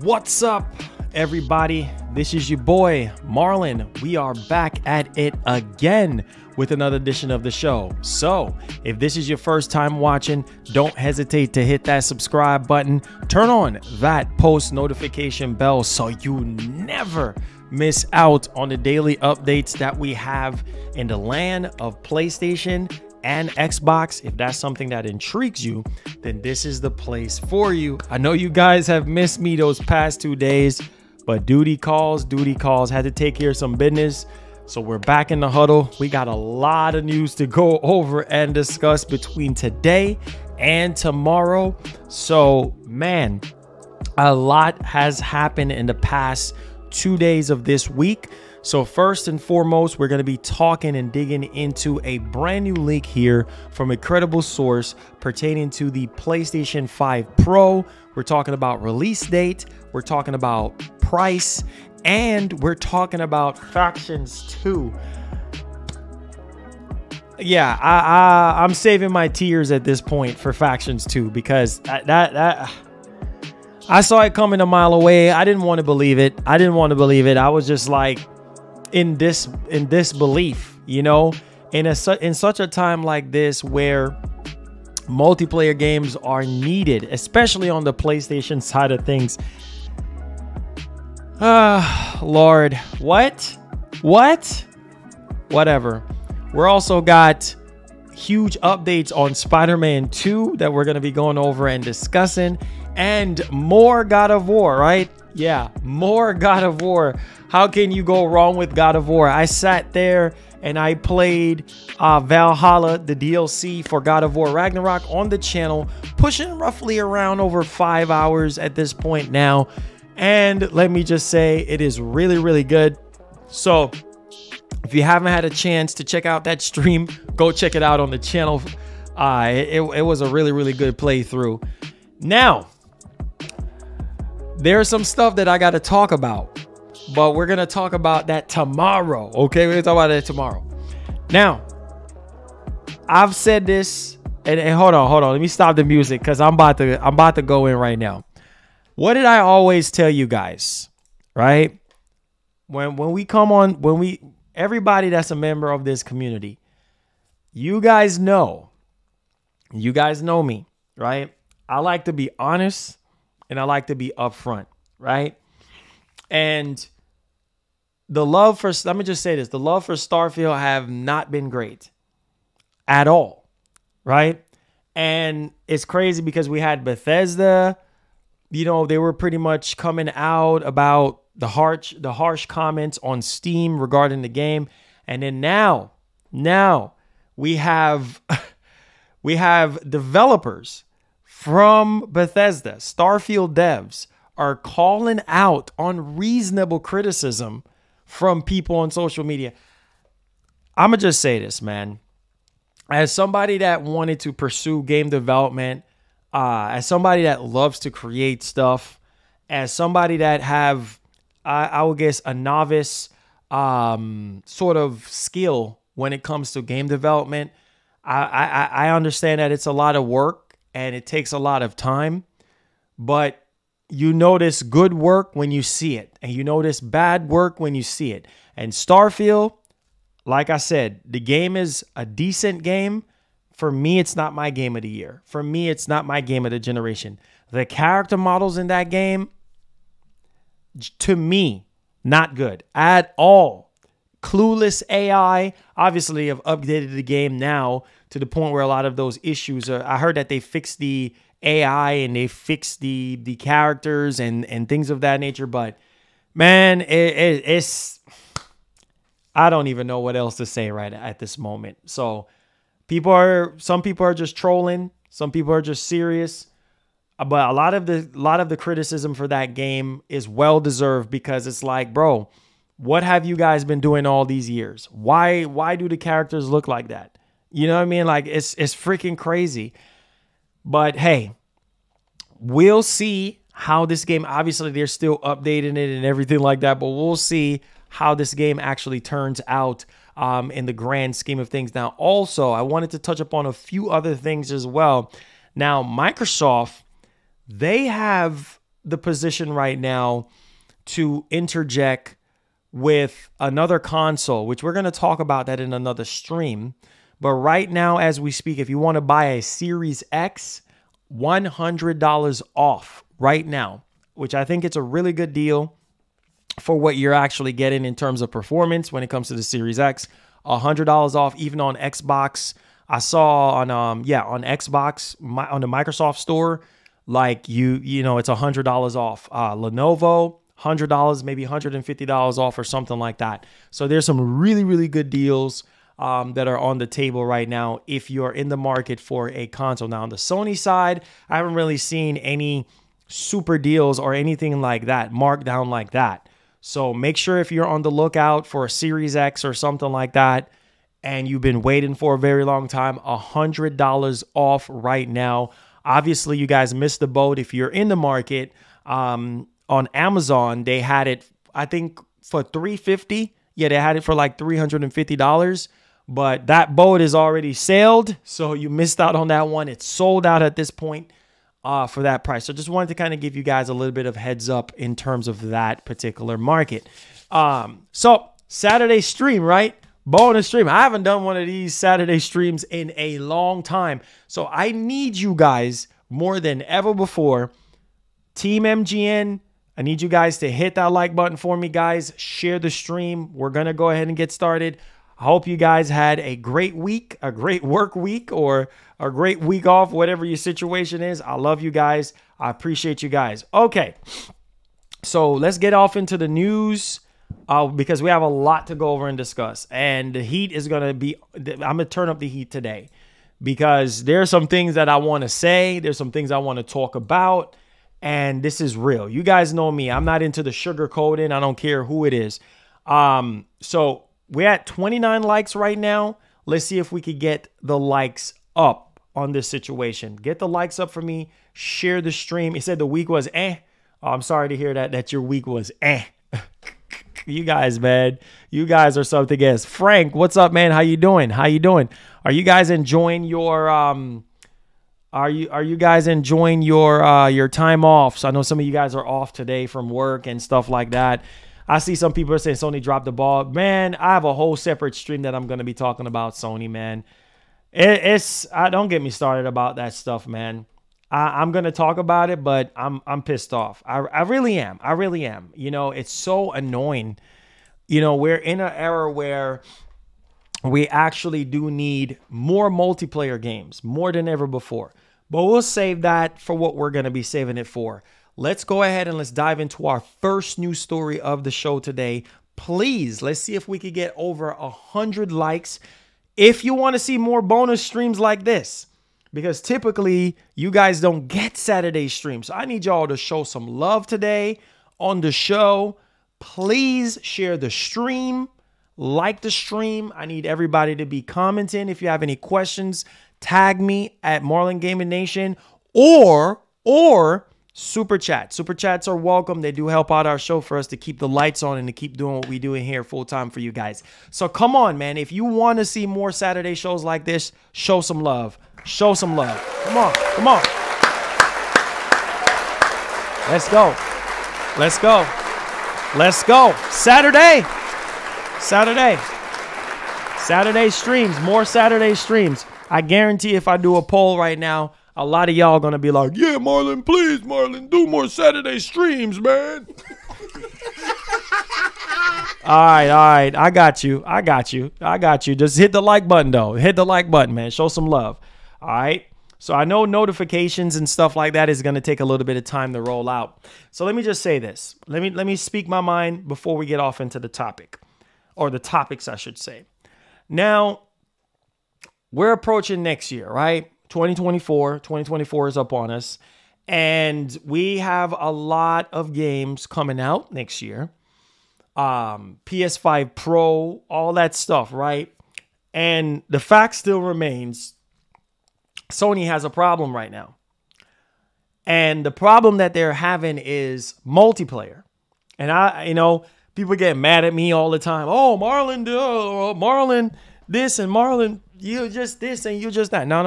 What's up, everybody? This is your boy Marlon. We are back at it again with another edition of the show. So if this is your first time watching, don't hesitate to hit that subscribe button, turn on that post notification bell so you never miss out on the daily updates that we have in the land of PlayStation and Xbox. If that's something that intrigues you, then this is the place for you. I know you guys have missed me those past 2 days, but duty calls, had to take care of some business. So we're back in the huddle. We got a lot of news to go over and discuss between today and tomorrow. So man, a lot has happened in the past 2 days of this week. So first and foremost, we're going to be talking and digging into a brand new leak here from a credible source pertaining to the PlayStation 5 Pro. We're talking about release date, we're talking about price, and we're talking about Factions 2. Yeah, I'm saving my tears at this point for Factions 2 because I saw it coming a mile away. I didn't want to believe it. I was just like in disbelief, you know, in such a time like this where multiplayer games are needed, especially on the PlayStation side of things. Lord, whatever. We're also got huge updates on Spiderman 2 that we're going to be going over and discussing, and more God of War, right? Yeah, more God of War. How can you go wrong with God of War? I sat there and I played Valhalla, the DLC for God of War Ragnarok on the channel, pushing roughly around over 5 hours at this point now. And let me just say, it is really, really good. So if you haven't had a chance to check out that stream, go check it out on the channel. It was a really, really good playthrough. Now, there's some stuff that I got to talk about, but we're going to talk about that tomorrow. Okay, we're going to talk about that tomorrow. Now, I've said this, and hold on. Let me stop the music because I'm about to go in right now. What did I always tell you guys, right? When we come on, everybody that's a member of this community, you guys know me, right? I like to be honest and I like to be upfront, right? And the love for, let me just say this, the love for Starfield have not been great at all, right? And it's crazy because we had Bethesda, you know, they were pretty much coming out about the harsh comments on Steam regarding the game. And then now we have developers from Bethesda, Starfield devs, are calling out unreasonable criticism from people on social media. I'm going to just say this, man. As somebody that wanted to pursue game development, as somebody that loves to create stuff, as somebody that have, I would guess, a novice sort of skill when it comes to game development, I understand that it's a lot of work and it takes a lot of time, but you notice good work when you see it, and you notice bad work when you see it. And Starfield, like I said, the game is a decent game. For me, it's not my game of the year. For me, it's not my game of the generation. The character models in that game, to me, not good at all. Clueless AI, obviously, have updated the game now to the point where a lot of those issues are. I heard that they fixed the AI and they fixed the characters and things of that nature. But man, it's I don't even know what else to say right at this moment. So some people are just trolling, some people are just serious. But a lot of the criticism for that game is well deserved, because it's like, bro, what have you guys been doing all these years? Why do the characters look like that? You know what I mean? Like, it's freaking crazy. But hey, we'll see how this game, obviously they're still updating it and everything like that, but we'll see how this game actually turns out in the grand scheme of things. Now, also, I wanted to touch upon a few other things as well. Now, Microsoft, they have the position right now to interject with another console, which we're going to talk about that in another stream. But right now, as we speak, if you want to buy a Series X, $100 off right now, which I think it's a really good deal for what you're actually getting in terms of performance when it comes to the Series X. $100 off, even on Xbox. I saw on on Xbox, on the Microsoft Store, like you know, it's $100 off. Lenovo, $100, maybe $150 off or something like that. So there's some really, really good deals that are on the table right now if you're in the market for a console. Now, on the Sony side, I haven't really seen any super deals or anything like that, marked down like that. So make sure if you're on the lookout for a Series X or something like that, and you've been waiting for a very long time, $100 off right now. Obviously, you guys missed the boat. If you're in the market, on Amazon, they had it, I think, for $350. Yeah, they had it for like $350. But that boat is already sailed, so you missed out on that one. It's sold out at this point for that price. So just wanted to kind of give you guys a little bit of heads up in terms of that particular market. So Saturday stream, right? Bonus stream. I haven't done one of these Saturday streams in a long time. So I need you guys more than ever before. Team MGN, I need you guys to hit that like button for me, guys. Share the stream. We're going to go ahead and get started. I hope you guys had a great week, a great work week, or a great week off, whatever your situation is. I love you guys. I appreciate you guys. Okay, so let's get off into the news because we have a lot to go over and discuss. And the heat is going to be, I'm going to turn up the heat today because there's some things that I want to say. There's some things I want to talk about. And this is real. You guys know me. I'm not into the sugar coating. I don't care who it is. So we're at 29 likes right now. Let's see if we could get the likes up on this situation. Get the likes up for me. Share the stream. It said the week was eh. Oh, I'm sorry to hear that your week was eh. You guys, man. You guys are something else. Frank, what's up, man? How you doing? How you doing? Are you guys enjoying your Are you guys enjoying your time off? So I know some of you guys are off today from work and stuff like that. I see some people are saying Sony dropped the ball. Man, I have a whole separate stream that I'm going to be talking about Sony, man. Don't get me started about that stuff, man. I'm going to talk about it, but I'm pissed off. I really am. I really am. You know, it's so annoying. You know, we're in an era where we actually do need more multiplayer games, more than ever before. But we'll save that for what we're going to be saving it for. Let's go ahead and let's dive into our first news story of the show today. Please, let's see if we could get over 100 likes if you want to see more bonus streams like this. Because typically, you guys don't get Saturday streams. So I need y'all to show some love today on the show. Please share the stream. Like the stream. I need everybody to be commenting. If you have any questions, tag me at Marlin Gaming Nation or Super Chat. Super Chats are welcome. They do help out our show for us to keep the lights on and to keep doing what we do in here full time for you guys. So come on, man. If you want to see more Saturday shows like this, show some love. Show some love. Come on. Come on. Let's go. Let's go. Let's go. Saturday streams, more Saturday streams. I guarantee if I do a poll right now, a lot of y'all gonna be like, yeah, Marlon, please, Marlon, do more Saturday streams, man. All right. I got you. Just hit the like button, though. Hit the like button, man. Show some love. All right. So I know notifications and stuff like that is going to take a little bit of time to roll out. So let me just say this. Let me speak my mind before we get off into the topic, or the topics, I should say. Now, we're approaching next year, right? 2024 is up on us. And we have a lot of games coming out next year. PS5 Pro, all that stuff, right? And the fact still remains, Sony has a problem right now. And the problem that they're having is multiplayer. And people get mad at me all the time. Oh, Marlon this and Marlon, you just this and you just that. No.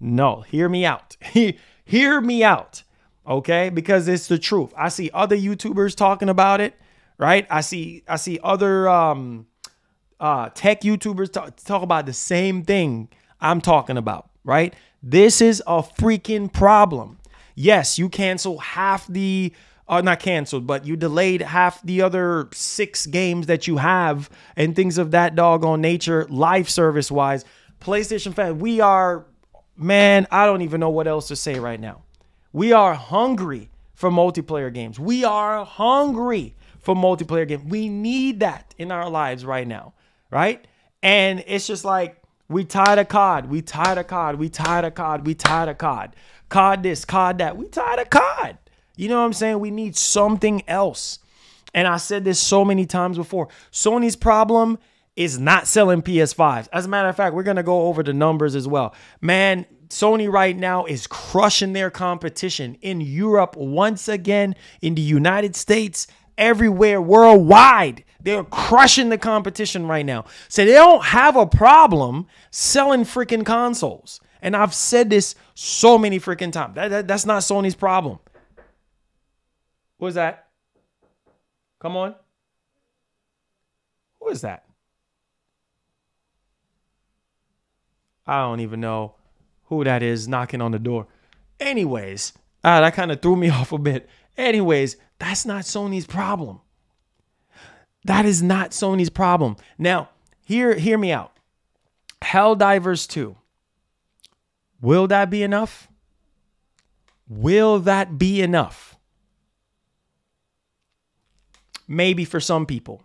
No, hear me out. Hear me out. Okay, because it's the truth. I see other YouTubers talking about it, right? I see other tech YouTubers talk about the same thing I'm talking about, right? This is a freaking problem. Yes, you cancel half the, not canceled, but you delayed half the other 6 games that you have and things of that doggone nature, live service wise. PlayStation fan, we are, man, I don't even know what else to say right now. We are hungry for multiplayer games. We are hungry for multiplayer games. We need that in our lives right now, right? And it's just like, we tired of COD. We tired of COD. We tired of COD. We tired of COD. COD this, COD that. We tired of COD. You know what I'm saying? We need something else. And I said this so many times before. Sony's problem is not selling PS5s. As a matter of fact, we're going to go over the numbers as well. Man, Sony right now is crushing their competition in Europe once again, in the United States, everywhere, worldwide. They're crushing the competition right now. So they don't have a problem selling freaking consoles. And I've said this so many freaking times. That's not Sony's problem. What is that? Come on. Who is that? I don't even know who that is knocking on the door. Anyways, that kind of threw me off a bit. Anyways, that's not Sony's problem. That is not Sony's problem. Now, hear me out. Helldivers 2. Will that be enough? Will that be enough? Maybe for some people.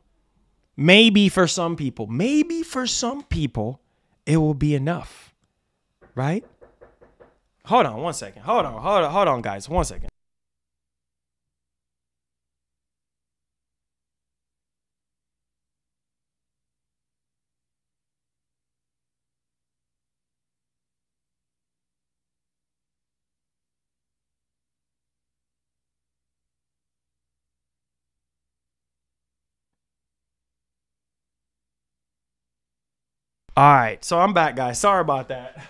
Maybe for some people. Maybe for some people, it will be enough. Right? Hold on 1 second. Hold on, guys. 1 second. All right, so I'm back, guys. Sorry about that.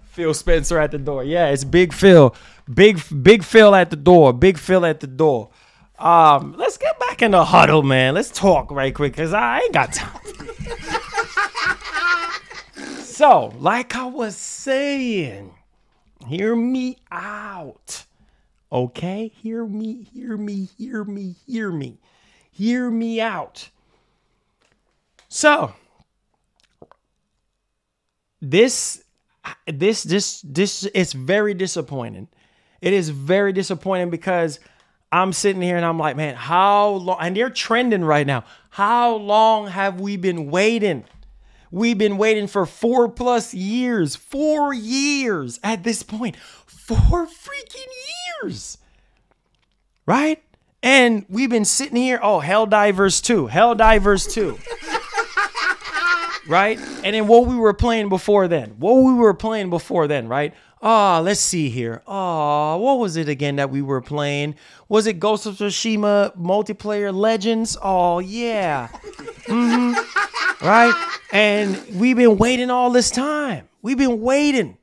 Phil Spencer at the door. Yeah, it's Big Phil. Big Phil at the door. Big Phil at the door. Let's get back in the huddle, man. Let's talk right quick because I ain't got time. So, like I was saying, hear me out. Okay? Hear me out. So, this is very disappointing. It is very disappointing because I'm sitting here and I'm like, man, how long? And they're trending right now. How long have we been waiting? We've been waiting for 4+ years. 4 years at this point. 4 freaking years. Right? And we've been sitting here. Oh, Helldivers 2. Helldivers 2. Right? And then what we were playing before then. Right? Let's see here. What was it again that we were playing? Was it Ghost of Tsushima Multiplayer Legends? Oh, yeah. Right? And we've been waiting all this time. We've been waiting.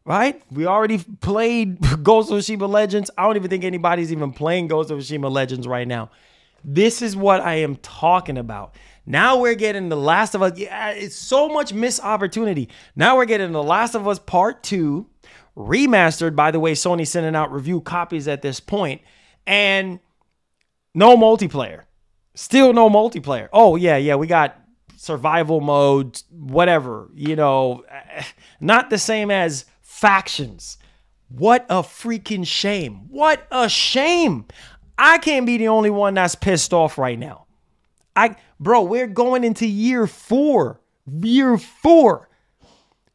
Right? We already played Ghost of Tsushima Legends. I don't even think anybody's even playing Ghost of Tsushima Legends right now. This is what I am talking about. Now we're getting The Last of Us. Yeah, it's so much missed opportunity. Now we're getting The Last of Us Part 2, remastered. By the way, Sony sending out review copies at this point, and no multiplayer. Still no multiplayer. Oh, yeah, we got survival mode, whatever, not the same as factions. What a freaking shame. What a shame. I can't be the only one that's pissed off right now. Bro, we're going into year 4. Year 4.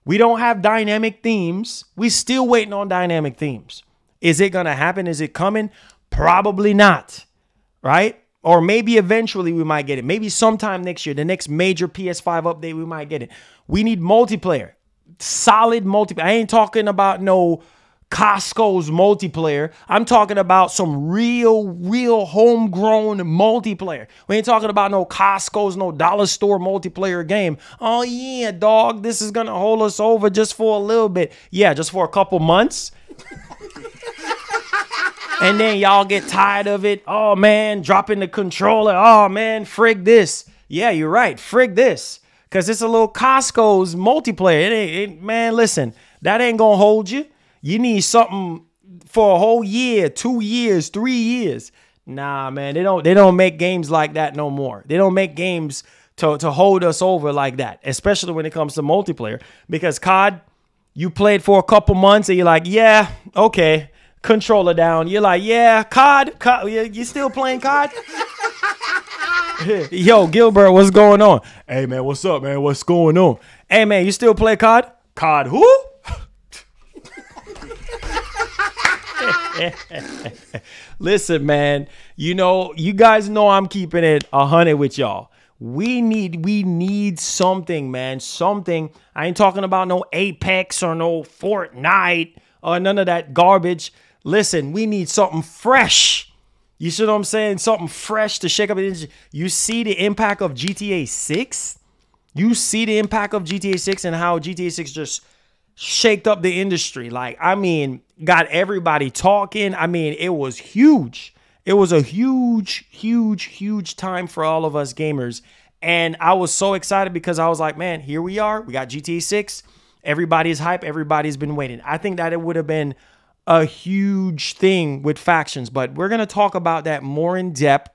We don't have dynamic themes. We still waiting on dynamic themes. Is it going to happen? Is it coming? Probably not. Right? Or maybe eventually we might get it. Maybe sometime next year, the next major PS5 update, we might get it. We need multiplayer. Solid multiplayer. I ain't talking about no Costco's multiplayer. I'm talking about some real homegrown multiplayer. We ain't talking about no Costco's, no dollar store multiplayer game. Oh yeah, dog, this is gonna hold us over just for a little bit. Yeah, just for a couple months. And then y'all get tired of it. Oh, man, dropping the controller. Oh, man, frig this. Yeah, you're right. Frig this. Because it's a little Costco's multiplayer. Man, listen, that ain't going to hold you. You need something for a whole year, 2 years, 3 years. Nah, man, they don't make games like that no more. They don't make games to hold us over like that, especially when it comes to multiplayer. Because COD, you played for a couple months and you're like, yeah, okay. Controller down. You're like, yeah, COD, you still playing COD? Yo, Gilbert, what's going on? Hey, man, what's up, man? What's going on? Hey, man, you still play COD? COD who? Listen, man, you guys know I'm keeping it 100 with y'all. We need something, man. Something. I ain't talking about no Apex or no Fortnite or none of that garbage. Listen, we need something fresh. You see what I'm saying? Something fresh to shake up the industry. You see the impact of GTA 6? You see the impact of GTA 6 and how GTA 6 just shaked up the industry. Like, I mean, got everybody talking. I mean, it was huge. It was a huge, huge, huge time for all of us gamers. And I was so excited because I was like, man, here we are. We got GTA 6. Everybody's hype. Everybody's been waiting. I think that it would have been a huge thing with factions, but we're going to talk about that more in depth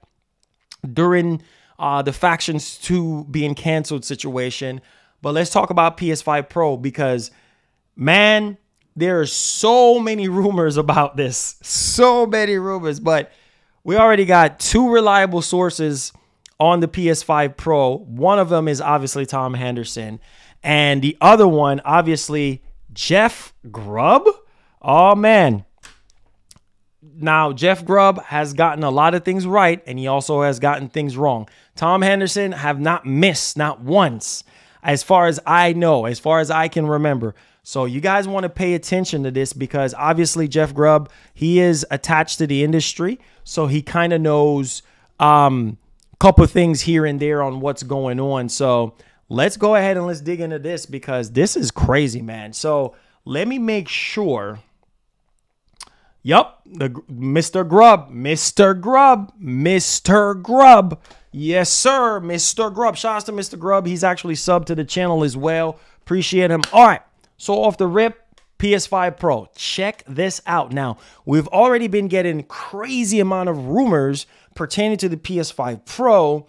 during the Factions 2 being canceled situation. But let's talk about PS5 Pro because, man, there are so many rumors about this. So many rumors, but we already got 2 reliable sources on the PS5 Pro. One of them is obviously Tom Henderson. And the other one, obviously, Jeff Grubb. Oh, man. Now, Jeff Grubb has gotten a lot of things right, and he also has gotten things wrong. Tom Henderson have not missed, not once, as far as I know, as far as I can remember. So you guys want to pay attention to this because obviously Jeff Grubb, he is attached to the industry. So he kind of knows a couple of things here and there on what's going on. So let's go ahead and let's dig into this because this is crazy, man. So let me make sure. Yup, Mr. Grubb. Yes, sir, Mr. Grubb. Shout out to Mr. Grubb. He's actually subbed to the channel as well. Appreciate him. All right, so off the rip, PS5 Pro. Check this out. Now, we've already been getting crazy amount of rumors pertaining to the PS5 Pro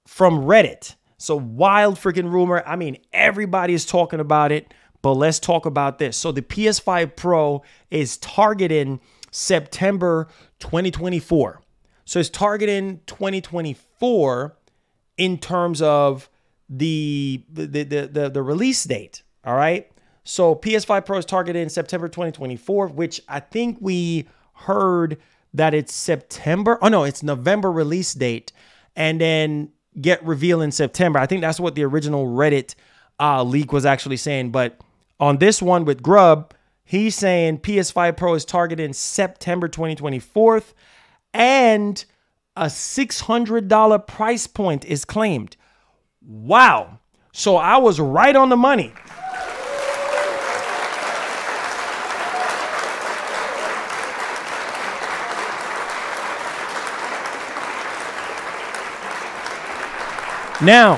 from Reddit. So wild freaking rumor. I mean, everybody is talking about it, but let's talk about this. So the PS5 Pro is targeting September 2024. So it's targeting 2024 in terms of the release date. All right. So PS5 Pro is targeted in September 2024, which I think we heard that it's September. Oh, no, it's November release date and then get revealed in September. I think that's what the original Reddit leak was actually saying. But on this one with Grubb, he's saying PS5 Pro is targeted in September 2024 and a $600 price point is claimed. Wow. So I was right on the money. Now,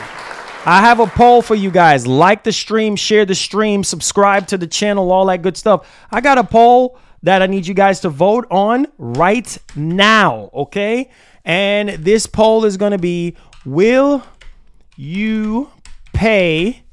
I have a poll for you guys. Like the stream, share the stream, subscribe to the channel, all that good stuff. I got a poll that I need you guys to vote on right now, okay? And this poll is going to be, will you pay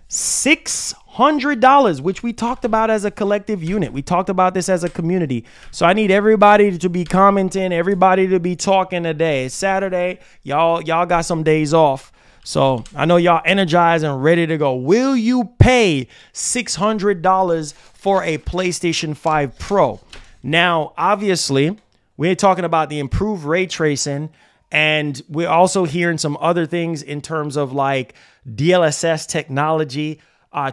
$600, which we talked about as a collective unit. We talked about this as a community. So I need everybody to be commenting, everybody to be talking today. It's Saturday. Y'all got some days off. So I know y'all energized and ready to go. Will you pay $600 for a PlayStation 5 Pro? Now, obviously, we're talking about the improved ray tracing, and we're also hearing some other things in terms of like DLSS technology.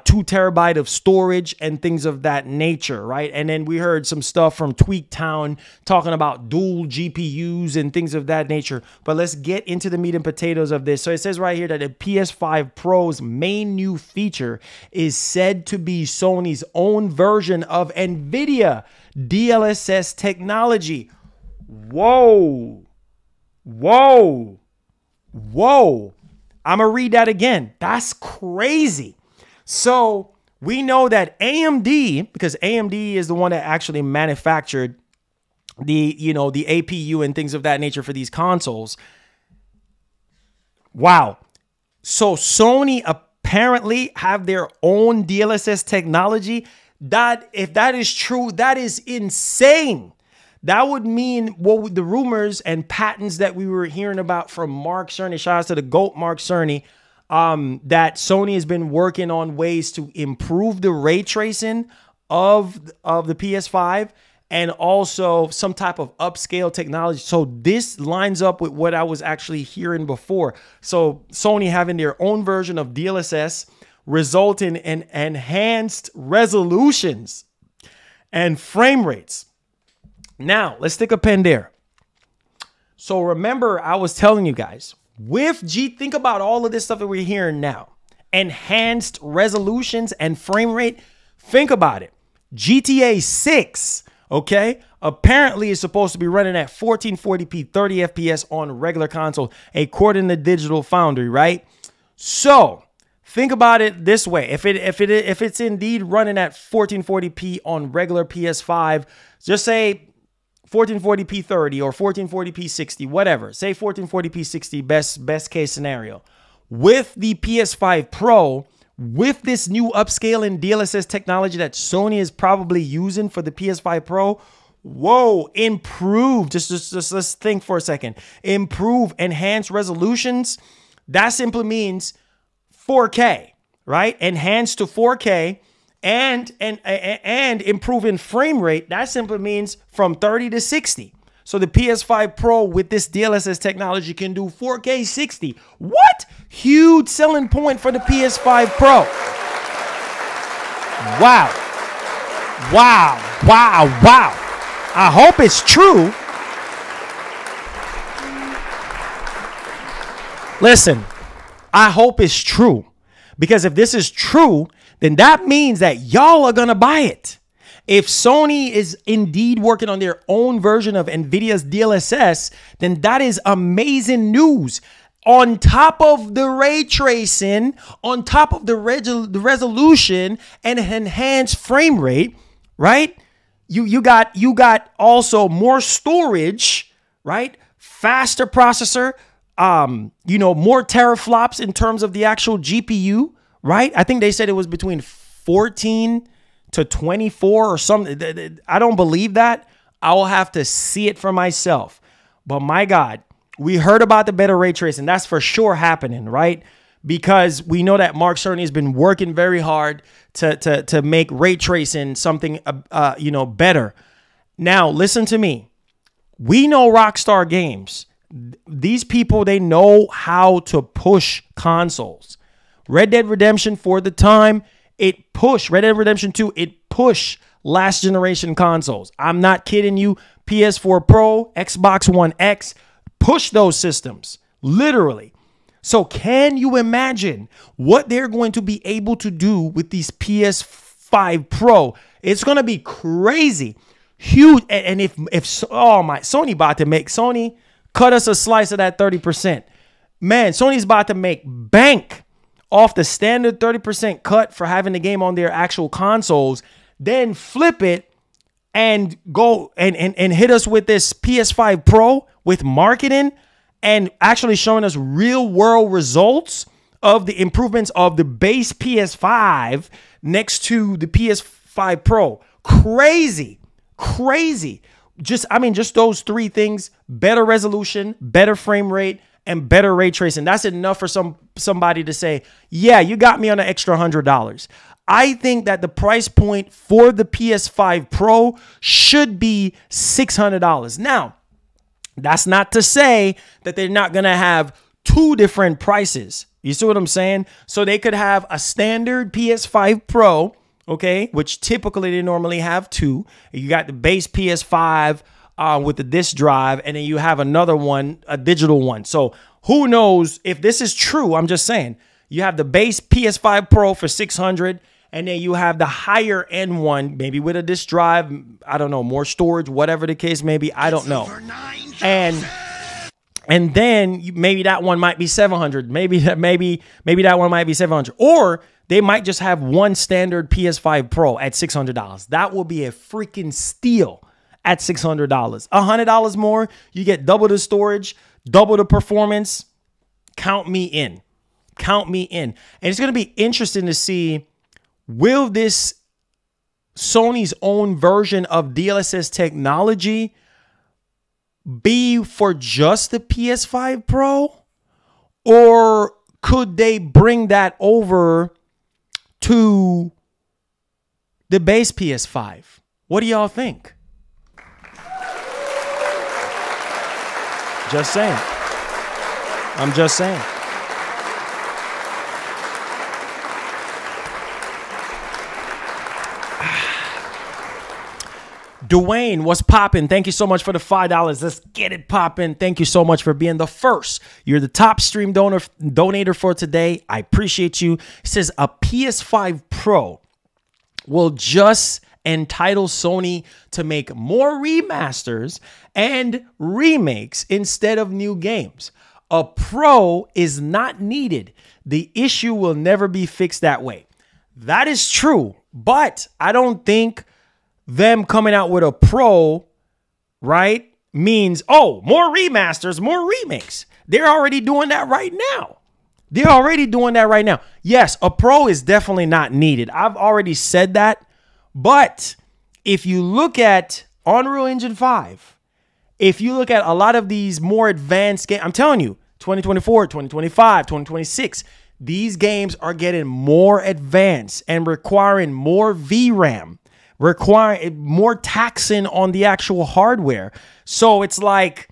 2 TB of storage and things of that nature, right? And then we heard some stuff from Tweaktown talking about dual GPUs and things of that nature. But let's get into the meat and potatoes of this. So it says right here that the PS5 Pro's main new feature is said to be Sony's own version of NVIDIA DLSS technology. Whoa. Whoa. Whoa. I'm going to read that again. That's crazy. So we know that AMD, because AMD is the one that actually manufactured the, the APU and things of that nature for these consoles. Wow. So Sony apparently have their own DLSS technology. That, if that is true, that is insane. That would mean what the rumors and patents that we were hearing about from Mark Cerny, shout out to the GOAT Mark Cerny, that Sony has been working on ways to improve the ray tracing of the PS5 and also some type of upscale technology. So this lines up with what I was actually hearing before. So Sony having their own version of DLSS resulting in enhanced resolutions and frame rates. Now, let's stick a pen there. So remember, I was telling you guys, think about all of this stuff that we're hearing now. Enhanced resolutions and frame rate. Think about it. GTA 6, okay, apparently is supposed to be running at 1440p 30 FPS on regular console, according to Digital Foundry, right? So think about it this way. If it's indeed running at 1440p on regular PS5, just say 1440p 30 or 1440p 60, whatever. Say 1440p 60, best case scenario. With the PS5 Pro, with this new upscaling DLSS technology that Sony is probably using for the PS5 Pro, whoa, improved. Just let's think for a second. Improve, enhance resolutions. That simply means 4K, right? Enhanced to 4K. And improving frame rate, that simply means from 30 to 60. So the PS5 Pro with this DLSS technology can do 4K 60. What? Huge selling point for the PS5 Pro. Wow. Wow. Wow. Wow. I hope it's true. Listen, I hope it's true. Because if this is true, then that means that y'all are going to buy it. If Sony is indeed working on their own version of NVIDIA's DLSS, then that is amazing news. On top of the ray tracing, on top of the resolution and enhanced frame rate, right? You got also more storage, right? Faster processor, more teraflops in terms of the actual GPU. Right? I think they said it was between 14 to 24 or something. I don't believe that. I will have to see it for myself. But my God, we heard about the better ray tracing. That's for sure happening, right? Because we know that Mark Cerny has been working very hard to make ray tracing something, better. Now, listen to me. We know Rockstar Games. These people, they know how to push consoles. Red Dead Redemption, for the time, it pushed. Red Dead Redemption 2, it pushed last generation consoles. I'm not kidding you. PS4 Pro, Xbox One X, push those systems, literally. So can you imagine what they're going to be able to do with these PS5 Pro? It's going to be crazy. Huge. And if Sony about to make, Sony, cut us a slice of that 30%. Man, Sony's about to make bank off the standard 30% cut for having the game on their actual consoles, then flip it and go and hit us with this PS5 Pro with marketing and actually showing us real world results of the improvements of the base PS5 next to the PS5 Pro. Crazy. Just those three things: better resolution, better frame rate, and better ray tracing. That's enough for somebody to say, yeah, you got me on an extra $100. I think that the price point for the PS5 Pro should be $600. Now, that's not to say that they're not going to have two different prices, You see what I'm saying? So they could have a standard PS5 Pro, okay, which typically they normally have two. You got the base PS5 with the disc drive, and then you have another one, a digital one. So who knows if this is true? I'm just saying. You have the base PS5 Pro for $600, and then you have the higher end one, maybe with a disc drive. I don't know, more storage, whatever the case may be. I don't know. And then maybe that one might be $700. Maybe that one might be $700. Or they might just have one standard PS5 Pro at $600. That will be a freaking steal at $600. $100 more, you get double the storage, double the performance. Count me in. Count me in. And it's going to be interesting to see, will this Sony's own version of DLSS technology be for just the PS5 Pro, or could they bring that over to the base PS5? What do y'all think? Just saying. I'm just saying. Dwayne, what's popping? Thank you so much for the $5. Let's get it popping. Thank you so much for being the first. You're the top stream donator for today. I appreciate you. It says a PS5 Pro will just entitle Sony to make more remasters and remakes instead of new games. A Pro is not needed. The issue will never be fixed that way. That is true, but I don't think them coming out with a Pro, right, means, oh, more remasters, more remakes. They're already doing that right now. They're already doing that right now. Yes, a Pro is definitely not needed. I've already said that. But if you look at Unreal Engine 5, if you look at a lot of these more advanced games, I'm telling you, 2024, 2025, 2026, these games are getting more advanced and requiring more VRAM, requiring more taxing on the actual hardware. So it's like,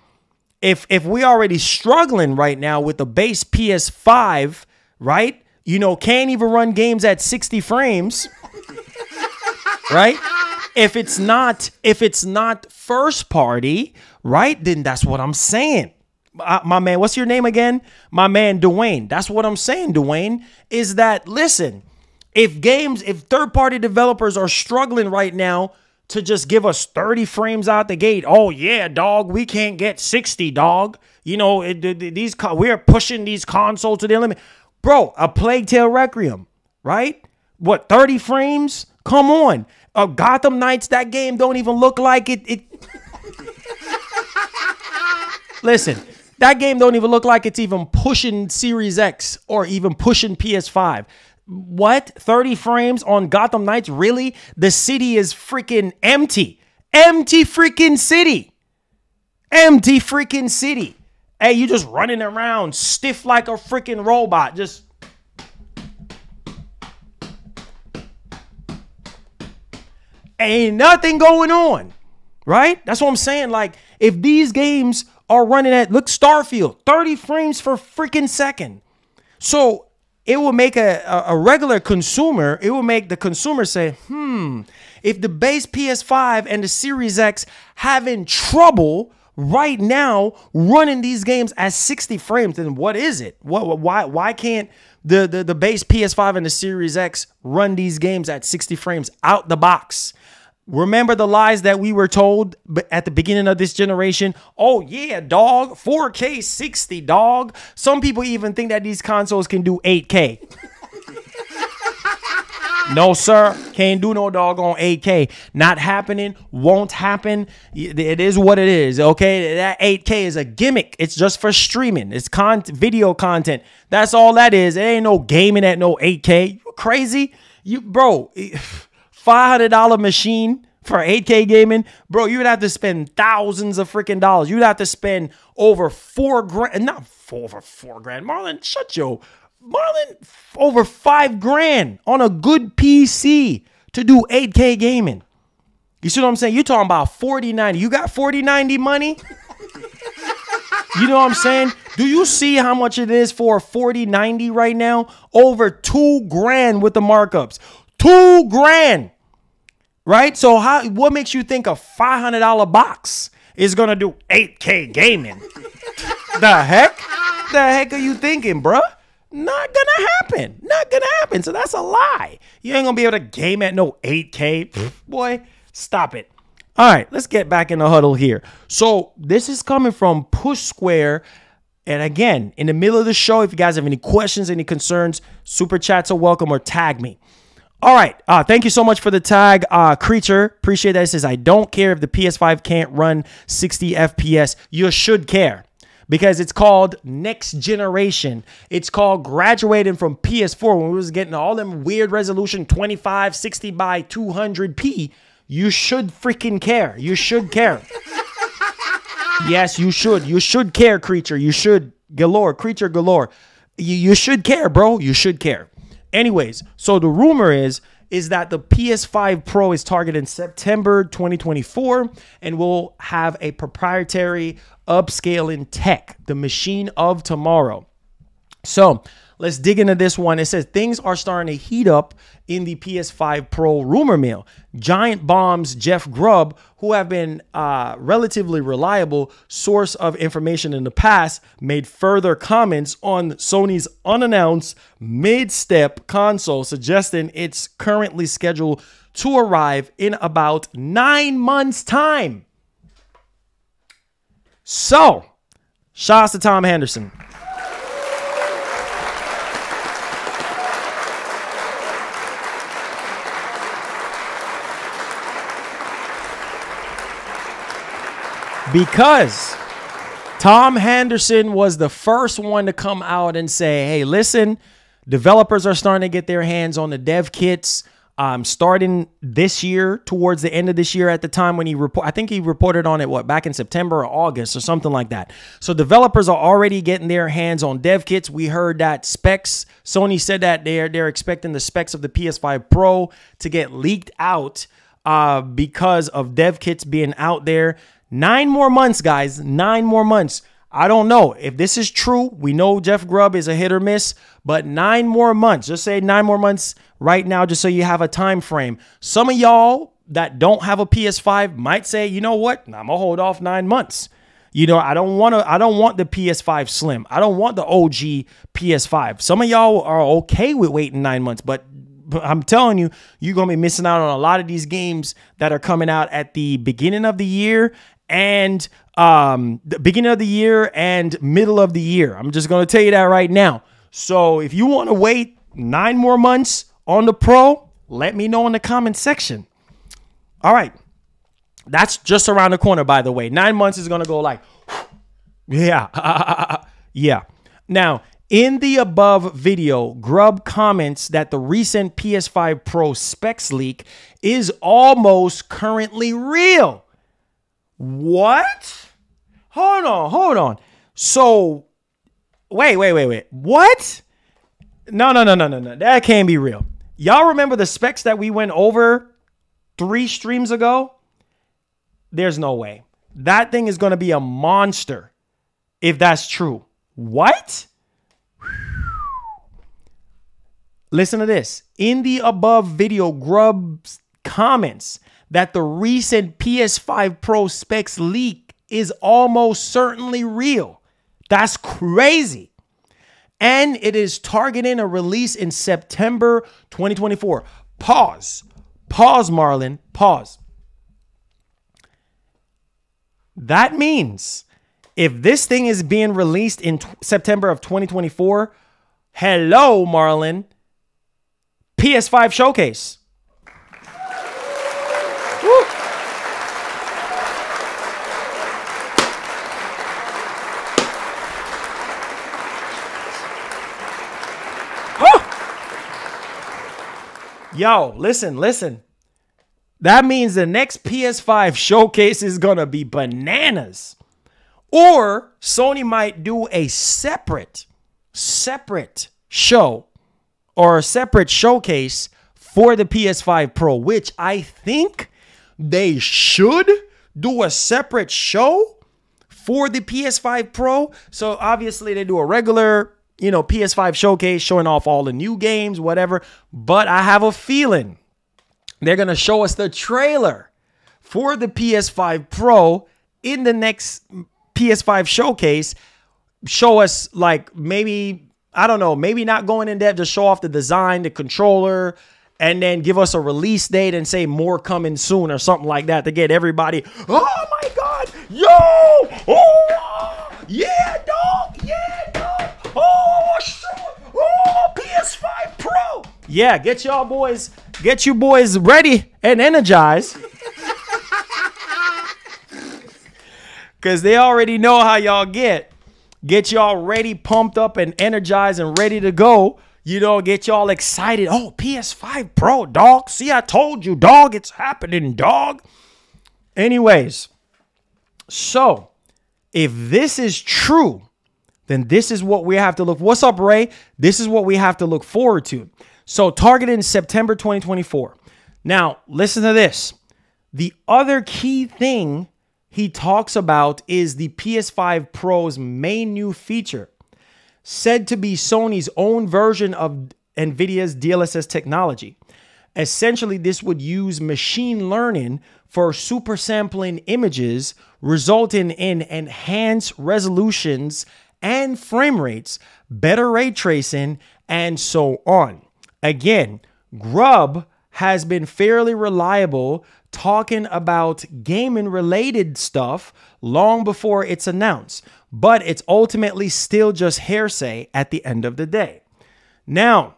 if we already struggling right now with the base PS5, right? You know, can't even run games at 60 frames, right? If it's not first party, right? Then that's what I'm saying. My man, what's your name again? My man, Dwayne. That's what I'm saying, Dwayne, is that, listen, if third-party developers are struggling right now to just give us 30 frames out the gate, oh yeah, dog, we can't get 60, dog. You know, we're pushing these consoles to their limit. Bro, a Plague Tale Requiem, right? What, 30 frames? Come on. Gotham Knights, that game don't even look like it. Listen, that game don't even look like it's even pushing Series X or even pushing PS5. What? 30 frames on Gotham Knights? Really? The city is freaking empty. Empty freaking city. Empty freaking city. Hey, you just running around stiff like a freaking robot. Just ain't nothing going on. Right? That's what I'm saying. Like, if these games are running at, look, Starfield, 30 frames per freaking second. So it will make a regular consumer, it will make the consumer say, if the base PS5 and the Series X having trouble right now running these games at 60 frames, then what is it? Why can't the base PS5 and the Series X run these games at 60 frames out the box? Remember the lies that we were told at the beginning of this generation? Oh, yeah, dog. 4K 60, dog. Some people even think that these consoles can do 8K. No, sir. Can't do no doggone 8K. Not happening. Won't happen. It is what it is, okay? That 8K is a gimmick. It's just for streaming. It's video content. That's all that is. It ain't no gaming at no 8K. You crazy? Bro... $500 machine for 8K gaming, bro, you would have to spend thousands of freaking dollars. You'd have to spend over $4,000, not over $4,000. Marlon, shut your, Marlon, over $5,000 on a good PC to do 8K gaming. You see what I'm saying? You're talking about 4090. You got 4090 money? You know what I'm saying? Do you see how much it is for a 4090 right now? Over $2,000 with the markups. $2,000. Right? So what makes you think a $500 box is going to do 8K gaming? The heck? The heck are you thinking, bruh? Not gonna happen. Not gonna happen. So that's a lie. You ain't gonna be able to game at no 8K. Boy, stop it. All right, let's get back in the huddle here. So this is coming from Push Square. And again, in the middle of the show, if you guys have any questions, any concerns, super chats are welcome or tag me. All right. Thank you so much for the tag, Creature. Appreciate that. It says, I don't care if the PS5 can't run 60 FPS. You should care. Because it's called next generation. It's called graduating from PS4 when we was getting all them weird resolution 25, 60 by 200p. You should freaking care. You should care. Yes, you should. You should care, Creature. You should. Galore. Creature galore. You should care, bro. You should care. Anyways, so the rumor is that the PS5 Pro is targeted in September 2024 and will have a proprietary upscaling tech, the machine of tomorrow. So let's dig into this one. It says things are starting to heat up in the PS5 Pro rumor mill. Giant Bomb's Jeff Grubb, who have been relatively reliable source of information in the past, made further comments on Sony's unannounced mid-step console, suggesting it's currently scheduled to arrive in about 9 months' time. So, shouts to Tom Henderson. Because Tom Henderson was the first one to come out and say, hey, listen, developers are starting to get their hands on the dev kits starting this year, towards the end of this year at the time when I think he reported on it, back in September or August or something like that. So developers are already getting their hands on dev kits. We heard that specs, Sony said that they're expecting the specs of the PS5 Pro to get leaked out because of dev kits being out there. 9 more months, guys. 9 more months. I don't know if this is true. We know Jeff Grubb is a hit or miss, but 9 more months. Just say 9 more months right now, just so you have a time frame. Some of y'all that don't have a PS5 might say, you know what? I'm gonna hold off 9 months. You know, I don't want the PS5 Slim. I don't want the OG PS5. Some of y'all are okay with waiting 9 months, but I'm telling you, you're gonna be missing out on a lot of these games that are coming out at the beginning of the year and the beginning of the year and middle of the year. I'm just going to tell you that right now. So if you want to wait 9 more months on the Pro, let me know in the comment section. All right. That's just around the corner, by the way. 9 months is going to go like, yeah. Yeah. Now, in the above video, Grubb comments that the recent PS5 Pro specs leak is almost currently real. What? Hold on. So, wait. What? No. That can't be real. Y'all remember the specs that we went over 3 streams ago? There's no way. That thing is going to be a monster if that's true. What? Listen to this. In the above video, Grubb comments that the recent PS5 Pro specs leak is almost certainly real. That's crazy. And it is targeting a release in September 2024. Pause, Marlon, pause. That means if this thing is being released in September of 2024, hello, Marlon, PS5 showcase. Woo. Yo, listen. That means the next PS5 showcase is going to be bananas. Or Sony might do a separate show or a separate showcase for the PS5 Pro, which I think they should do a separate show for the PS5 Pro. So obviously they do a regular, PS5 showcase showing off all the new games, whatever. But I have a feeling they're going to show us the trailer for the PS5 Pro in the next PS5 showcase. Show us like maybe, I don't know, maybe not going in depth, just show off the design, the controller, and then give us a release date and say more coming soon or something like that to get everybody, oh my God, yo, oh, yeah, dog, oh, sure, oh, PS5 Pro. Yeah, get you boys ready and energized. Because they already know how y'all get. Get y'all ready, pumped up and energized and ready to go. Get y'all excited. Oh, PS5 Pro, dog. See, I told you, dog. It's happening, dog. Anyways, so if this is true, then this is what we have to look. What's up, Ray? This is what we have to look forward to. So targeted September 2024. Now, listen to this. The other key thing he talks about is the PS5 Pro's main new feature, said to be Sony's own version of NVIDIA's DLSS technology. Essentially, this would use machine learning for super sampling images, resulting in enhanced resolutions and frame rates, better ray tracing, and so on. Again, GOW has been fairly reliable talking about gaming related stuff long before it's announced, but it's ultimately still just hearsay at the end of the day. Now,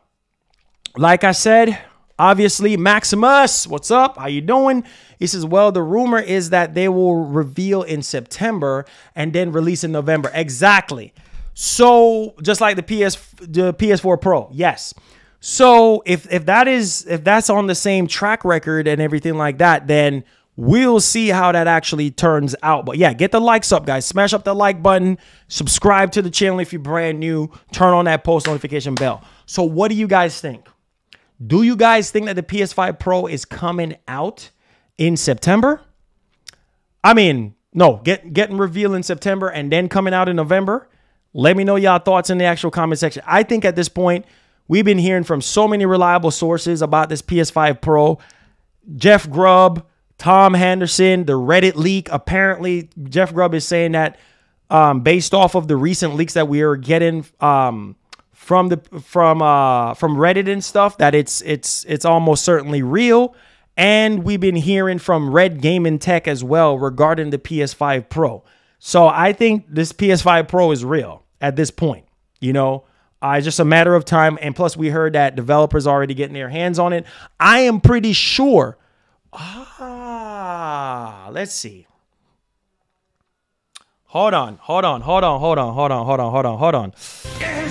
like I said, obviously Maximus, what's up? How you doing? He says, well, the rumor is that they will reveal in September and then release in November. Exactly. So just like the PS4 Pro. Yes. So if that's on the same track record and everything like that, then we'll see how that actually turns out. But yeah, get the likes up, guys. Smash up the like button. Subscribe to the channel if you're brand new. Turn on that post notification bell. So what do you guys think? Do you guys think that the PS5 Pro is coming out in September? I mean, no, getting revealed in September and then coming out in November. Let me know y'all thoughts in the actual comment section. I think at this point, we've been hearing from so many reliable sources about this PS5 Pro. Jeff Grubb, Tom Henderson, the Reddit leak. Apparently, Jeff Grubb is saying that based off of the recent leaks that we are getting from Reddit and stuff, that it's almost certainly real. And we've been hearing from Red Gaming Tech as well regarding the PS5 Pro. So I think this PS5 Pro is real at this point. It's just a matter of time. And plus, we heard that developers are already getting their hands on it. I am pretty sure. Let's see. Hold on.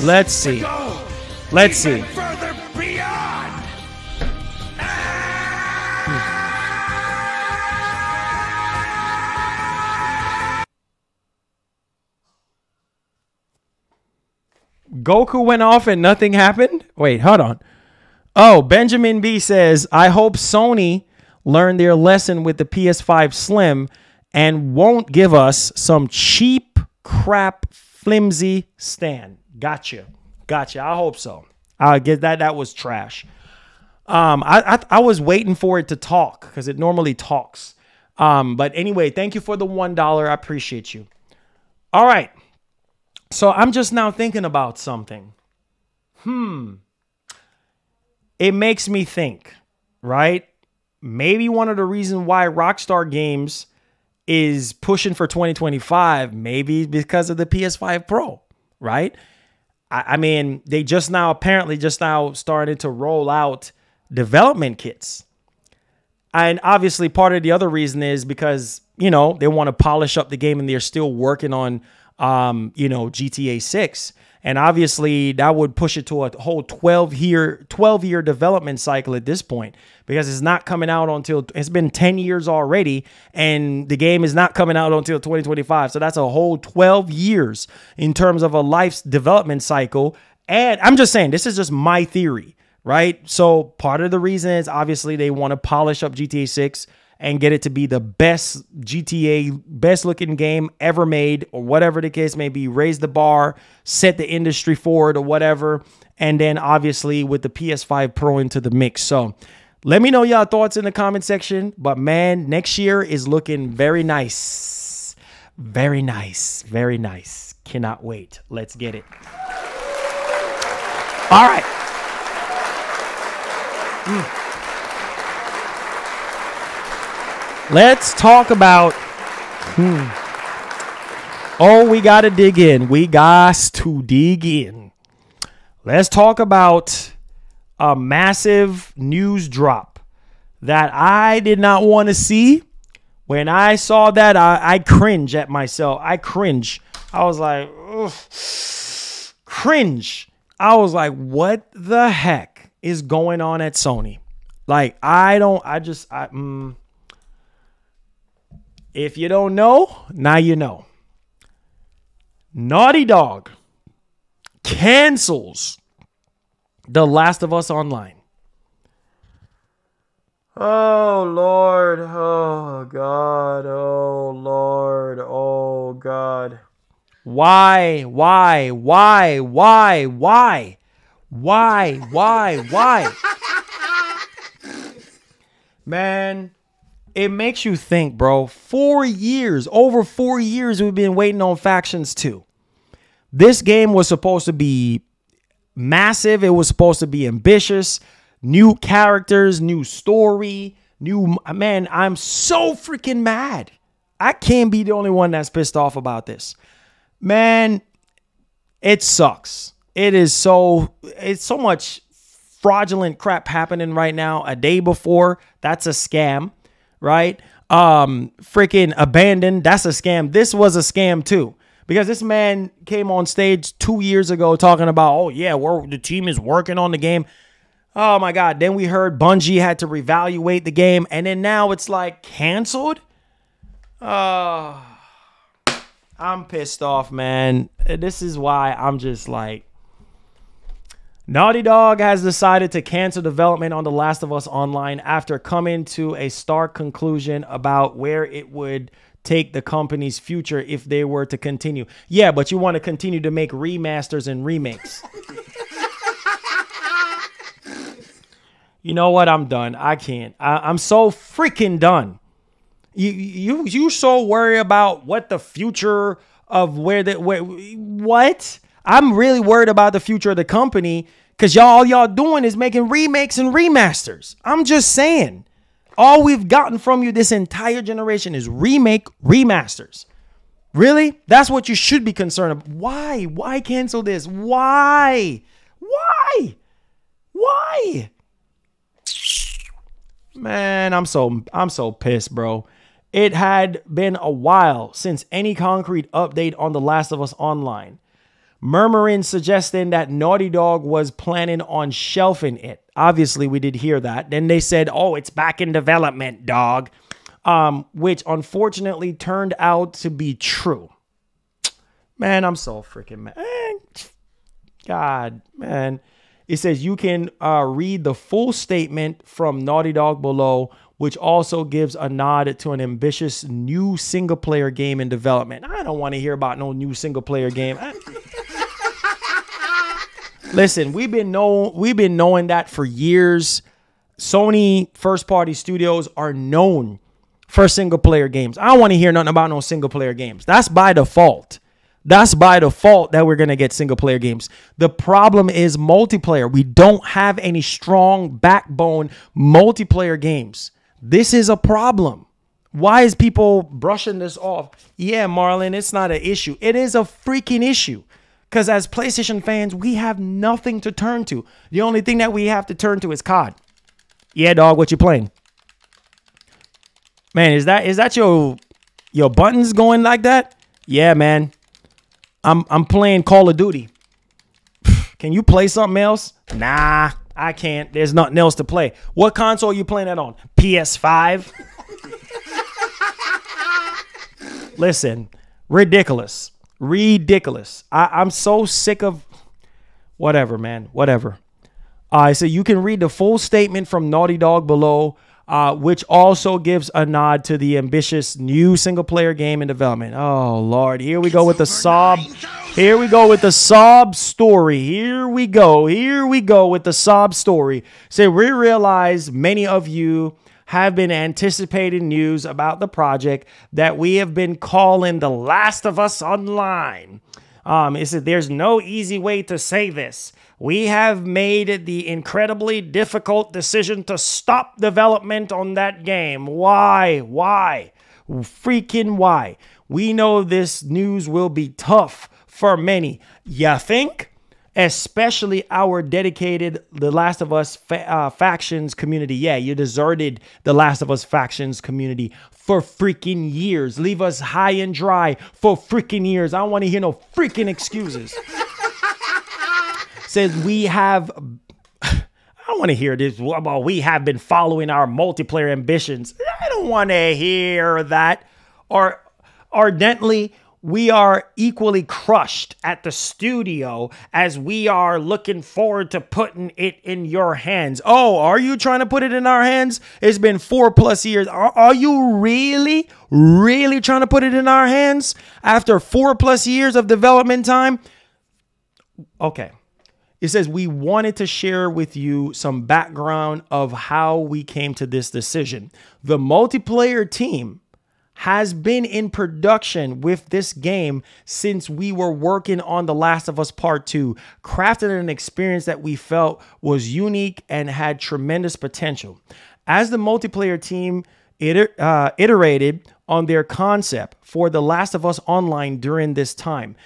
Let's see. Let's see. Goku went off and nothing happened? Wait, hold on. Oh, Benjamin B says, I hope Sony learned their lesson with the PS5 Slim and won't give us some cheap crap flimsy stand. Gotcha. I hope so. I get that. That was trash. I was waiting for it to talk because it normally talks. But anyway, thank you for the $1. I appreciate you. All right. So I'm just now thinking about something. It makes me think, right? Maybe one of the reasons why Rockstar Games is pushing for 2025, maybe because of the PS5 Pro, right? I mean, they apparently just now started to roll out development kits. And obviously part of the other reason is because, they want to polish up the game and they're still working on GTA 6. And obviously that would push it to a whole 12-year development cycle at this point, because it's not coming out until, it's been 10 years already and the game is not coming out until 2025. So that's a whole 12 years in terms of a life's development cycle. And I'm just saying, this is just my theory, right? So part of the reason is obviously they want to polish up GTA 6 and get it to be the best GTA, best looking game ever made, or whatever the case may be. Raise the bar, set the industry forward, or whatever. And then obviously with the PS5 Pro into the mix. So let me know y'all thoughts in the comment section. But man, next year is looking very nice. Very nice. Very nice. Cannot wait. Let's get it. All right. Let's talk about. Oh, we got to dig in. We got to dig in. Let's talk about a massive news drop that I did not want to see. When I saw that, I cringe at myself. I cringe. I was like, ugh, cringe. I was like, what the heck is going on at Sony? Like, if you don't know, now you know. Naughty Dog cancels The Last of Us Online. Oh, Lord. Oh, God. Oh, Lord. Oh, God. Why? Man, it makes you think, bro. 4 years, over 4 years, we've been waiting on Factions 2. This game was supposed to be massive. It was supposed to be ambitious. New characters, new story, man, I'm so freaking mad. I can't be the only one that's pissed off about this. Man, it sucks. It's so much fraudulent crap happening right now. A day before, that's a scam, right? Freaking Abandoned, that's a scam. This was a scam too. Because this man came on stage 2 years ago talking about, oh yeah, the team is working on the game. Oh my God. Then we heard Bungie had to reevaluate the game. And then now it's like canceled. I'm pissed off, man. This is why I'm just like, Naughty Dog has decided to cancel development on The Last of Us Online after coming to a stark conclusion about where it would take the company's future if they were to continue. Yeah, but you want to continue to make remasters and remakes. You know what? I'm done. I can't. I'm so freaking done. You so worry about what the future of what? I'm really worried about the future of the company because all y'all doing is making remakes and remasters. I'm just saying. All we've gotten from you this entire generation is remasters. Really? That's what you should be concerned about. Why? Why cancel this? Why? Why? Why? Man, I'm so pissed, bro. It had been a while since any concrete update on The Last of Us Online. Murmuring suggesting that Naughty Dog was planning on shelving it. Obviously, we did hear that. Then they said, oh, it's back in development, dog. Which unfortunately turned out to be true. Man, I'm so freaking mad. God, man. It says you can read the full statement from Naughty Dog below, which also gives a nod to an ambitious new single-player game in development. I don't want to hear about no new single-player game. Listen, we've been knowing that for years. Sony first-party studios are known for single-player games. I don't want to hear nothing about no single-player games. That's by default. That's by default that we're going to get single-player games. The problem is multiplayer. We don't have any strong backbone multiplayer games. This is a problem. Why is people brushing this off? Yeah, Marlon, it's not an issue. It is a freaking issue. Because as PlayStation fans, we have nothing to turn to. The only thing that we have to turn to is COD. Yeah, dog, what you playing? Man, is that your buttons going like that? Yeah, man. I'm playing Call of Duty. Can you play something else? Nah, I can't. There's nothing else to play. What console are you playing that on? PS5? Listen, ridiculous. Ridiculous. I'm so sick of whatever, man. Whatever. So you can read the full statement from Naughty Dog below, which also gives a nod to the ambitious new single-player game in development. Oh, Lord. Here we go with the sob. Here we go with the sob story. Here we go. Here we go with the sob story. So we realize many of you have been anticipating news about the project that we have been calling The Last of Us Online. It said there's no easy way to say this. We have made the incredibly difficult decision to stop development on that game. Why? Why? Freaking why? We know this news will be tough for many. You think? Especially our dedicated The Last of Us factions community. Yeah, you deserted The Last of Us factions community for freaking years. Leave us high and dry for freaking years. I don't want to hear no freaking excuses. Says we have, I don't want to hear this about we have been following our multiplayer ambitions. I don't want to hear that. Or ardently, we are equally crushed at the studio as we are looking forward to putting it in your hands. Oh, are you trying to put it in our hands? It's been 4+ years. Are you really trying to put it in our hands after 4+ years of development time? Okay. It says we wanted to share with you some background of how we came to this decision. The multiplayer team has been in production with this game since we were working on The Last of Us Part 2, crafted an experience that we felt was unique and had tremendous potential. As the multiplayer team iterated on their concept for The Last of Us Online during this time,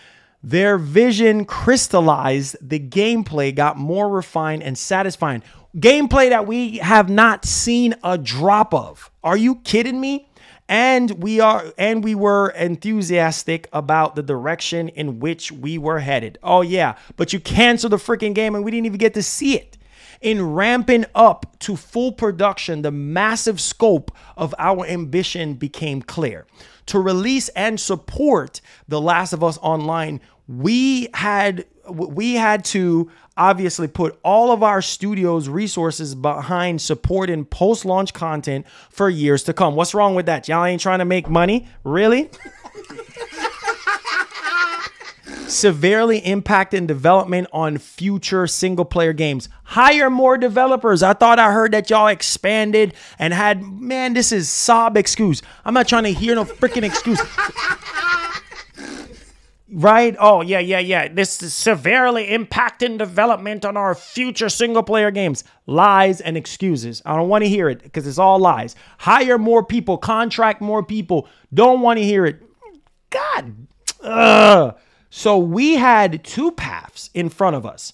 their vision crystallized, the gameplay got more refined and satisfying. Gameplay that we have not seen a drop of. Are you kidding me? And we were enthusiastic about the direction in which we were headed. Oh yeah, but you canceled the freaking game and we didn't even get to see it. In ramping up to full production, the massive scope of our ambition became clear. To release and support The Last of Us Online, we had to obviously put all of our studio's resources behind supporting post-launch content for years to come. What's wrong with that? Y'all ain't trying to make money? Really? Severely impacting development on future single-player games. Hire more developers. I thought I heard that y'all expanded and had, man, this is sob excuse. I'm not trying to hear no freaking excuse. Right? Oh, yeah. This is severely impacting development on our future single-player games. Lies and excuses. I don't want to hear it because it's all lies. Hire more people. Contract more people. Don't want to hear it. God. So we had two paths in front of us.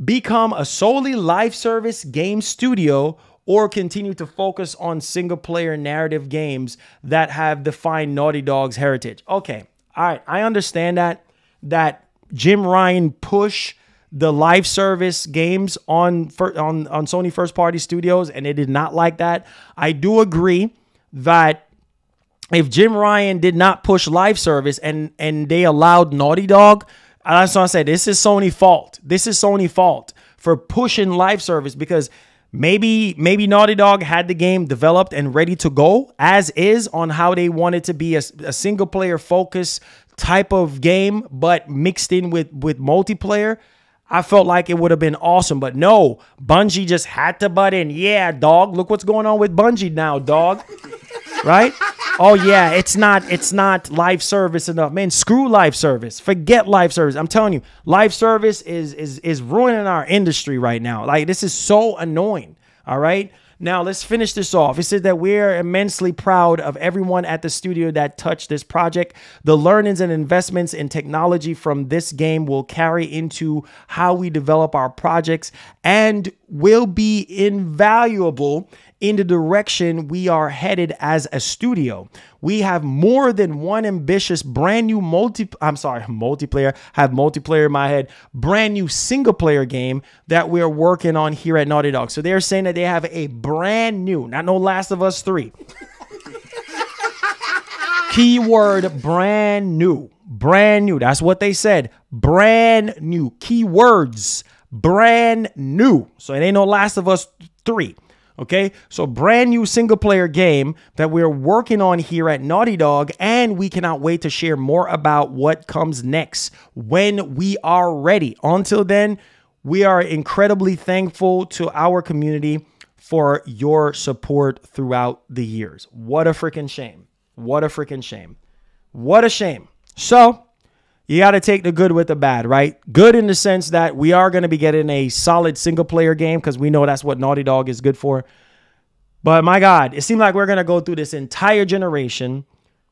Become a solely live service game studio or continue to focus on single-player narrative games that have defined Naughty Dog's heritage. Okay. All right, I understand that Jim Ryan pushed the live service games on Sony first party studios, and they did not like that. I do agree that if Jim Ryan did not push live service and they allowed Naughty Dog, that's what I said. This is Sony's fault. This is Sony's fault for pushing live service because maybe Naughty Dog had the game developed and ready to go as is on how they wanted to be a single player focused type of game, but mixed in with multiplayer. I felt like it would have been awesome, but no, Bungie just had to butt in. Yeah, dog. Look what's going on with Bungie now, dog. Right? Oh yeah, it's not live service enough. Man, screw live service. Forget live service. I'm telling you, live service is ruining our industry right now. Like, this is so annoying. All right? Now, let's finish this off. It said that we're immensely proud of everyone at the studio that touched this project. The learnings and investments in technology from this game will carry into how we develop our projects and will be invaluable in the direction we are headed as a studio. We have more than one ambitious brand new multiplayer, have multiplayer in my head, brand new single player game that we're working on here at Naughty Dog. So they're saying that they have a brand new, not no Last of Us 3. Keyword brand new. Brand new. That's what they said. Brand new. Keywords. Brand new. So it ain't no Last of Us 3. Okay, so brand new single player game that we're working on here at Naughty Dog, and we cannot wait to share more about what comes next when we are ready. Until then, we are incredibly thankful to our community for your support throughout the years. What a freaking shame. What a freaking shame. What a shame. So you got to take the good with the bad, right? Good in the sense that we are going to be getting a solid single player game because we know that's what Naughty Dog is good for. But my God, it seems like we're going to go through this entire generation.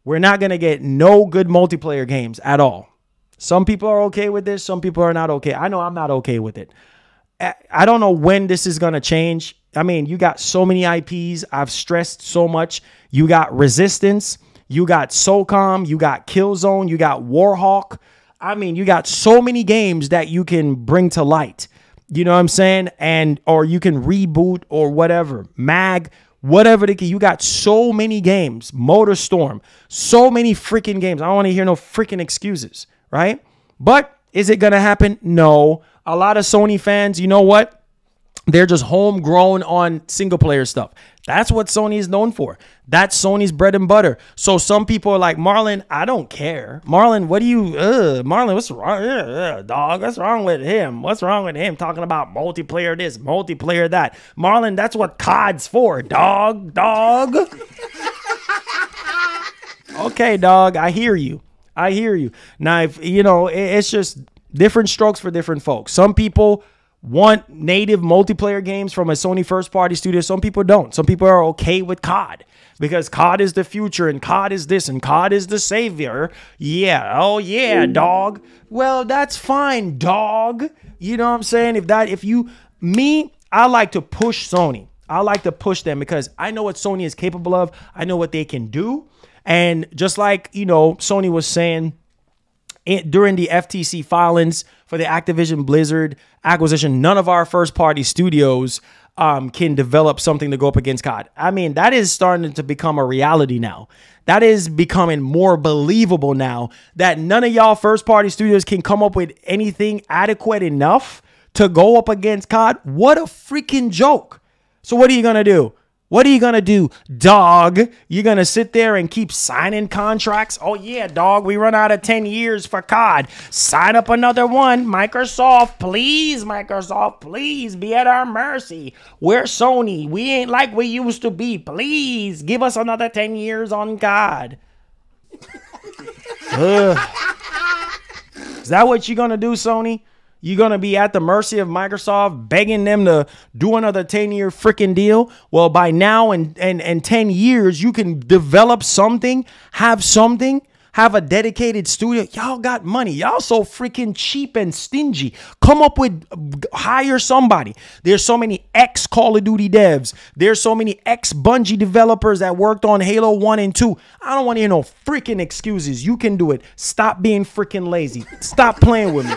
We're not going to get no good multiplayer games at all. Some people are okay with this. Some people are not okay. I know I'm not okay with it. I don't know when this is going to change. I mean, you got so many IPs. I've stressed so much. You got Resistance. You got SOCOM. You got Killzone. You got Warhawk. I mean, you got so many games that you can bring to light. You know what I'm saying? Or you can reboot or whatever. MAG, whatever the case. You got so many games. MotorStorm. So many freaking games. I don't want to hear no freaking excuses, right? But is it going to happen? No. A lot of Sony fans, you know what? They're just homegrown on single player stuff. That's what Sony is known for. That's Sony's bread and butter. So some people are like, Marlon, I don't care. Marlon, what do you, Marlon, what's wrong? Dog, what's wrong with him? What's wrong with him talking about multiplayer this, multiplayer that? Marlon, that's what COD's for, dog. Okay, dog, I hear you. I hear you. Now, if, you know, it's just different strokes for different folks. Some people want native multiplayer games from a Sony first-party studio. Some people don't. Some people are okay with COD because COD is the future and COD is this and COD is the savior. Yeah. Oh, yeah, dog. Well, that's fine, dog. You know what I'm saying? I like to push Sony. I like to push them because I know what Sony is capable of. I know what they can do. And just like, you know, Sony was saying during the FTC filings for the Activision Blizzard acquisition, none of our first-party studios can develop something to go up against COD. I mean, that is starting to become a reality now. That is becoming more believable now that none of y'all first-party studios can come up with anything adequate enough to go up against COD. What a freaking joke. So what are you going to do? What are you going to do, dog? You're going to sit there and keep signing contracts? Oh, yeah, dog, we run out of 10 years for COD. Sign up another one. Microsoft, please be at our mercy. We're Sony. We ain't like we used to be. Please give us another 10 years on COD. Is that what you're going to do, Sony? You're going to be at the mercy of Microsoft, begging them to do another 10-year freaking deal? Well, by now and 10 years, you can develop something, have a dedicated studio. Y'all got money. Y'all so freaking cheap and stingy. Hire somebody. There's so many ex-Call of Duty devs. There's so many ex-Bungie developers that worked on Halo 1 and 2. I don't want to hear no freaking excuses. You can do it. Stop being freaking lazy. Stop playing with me.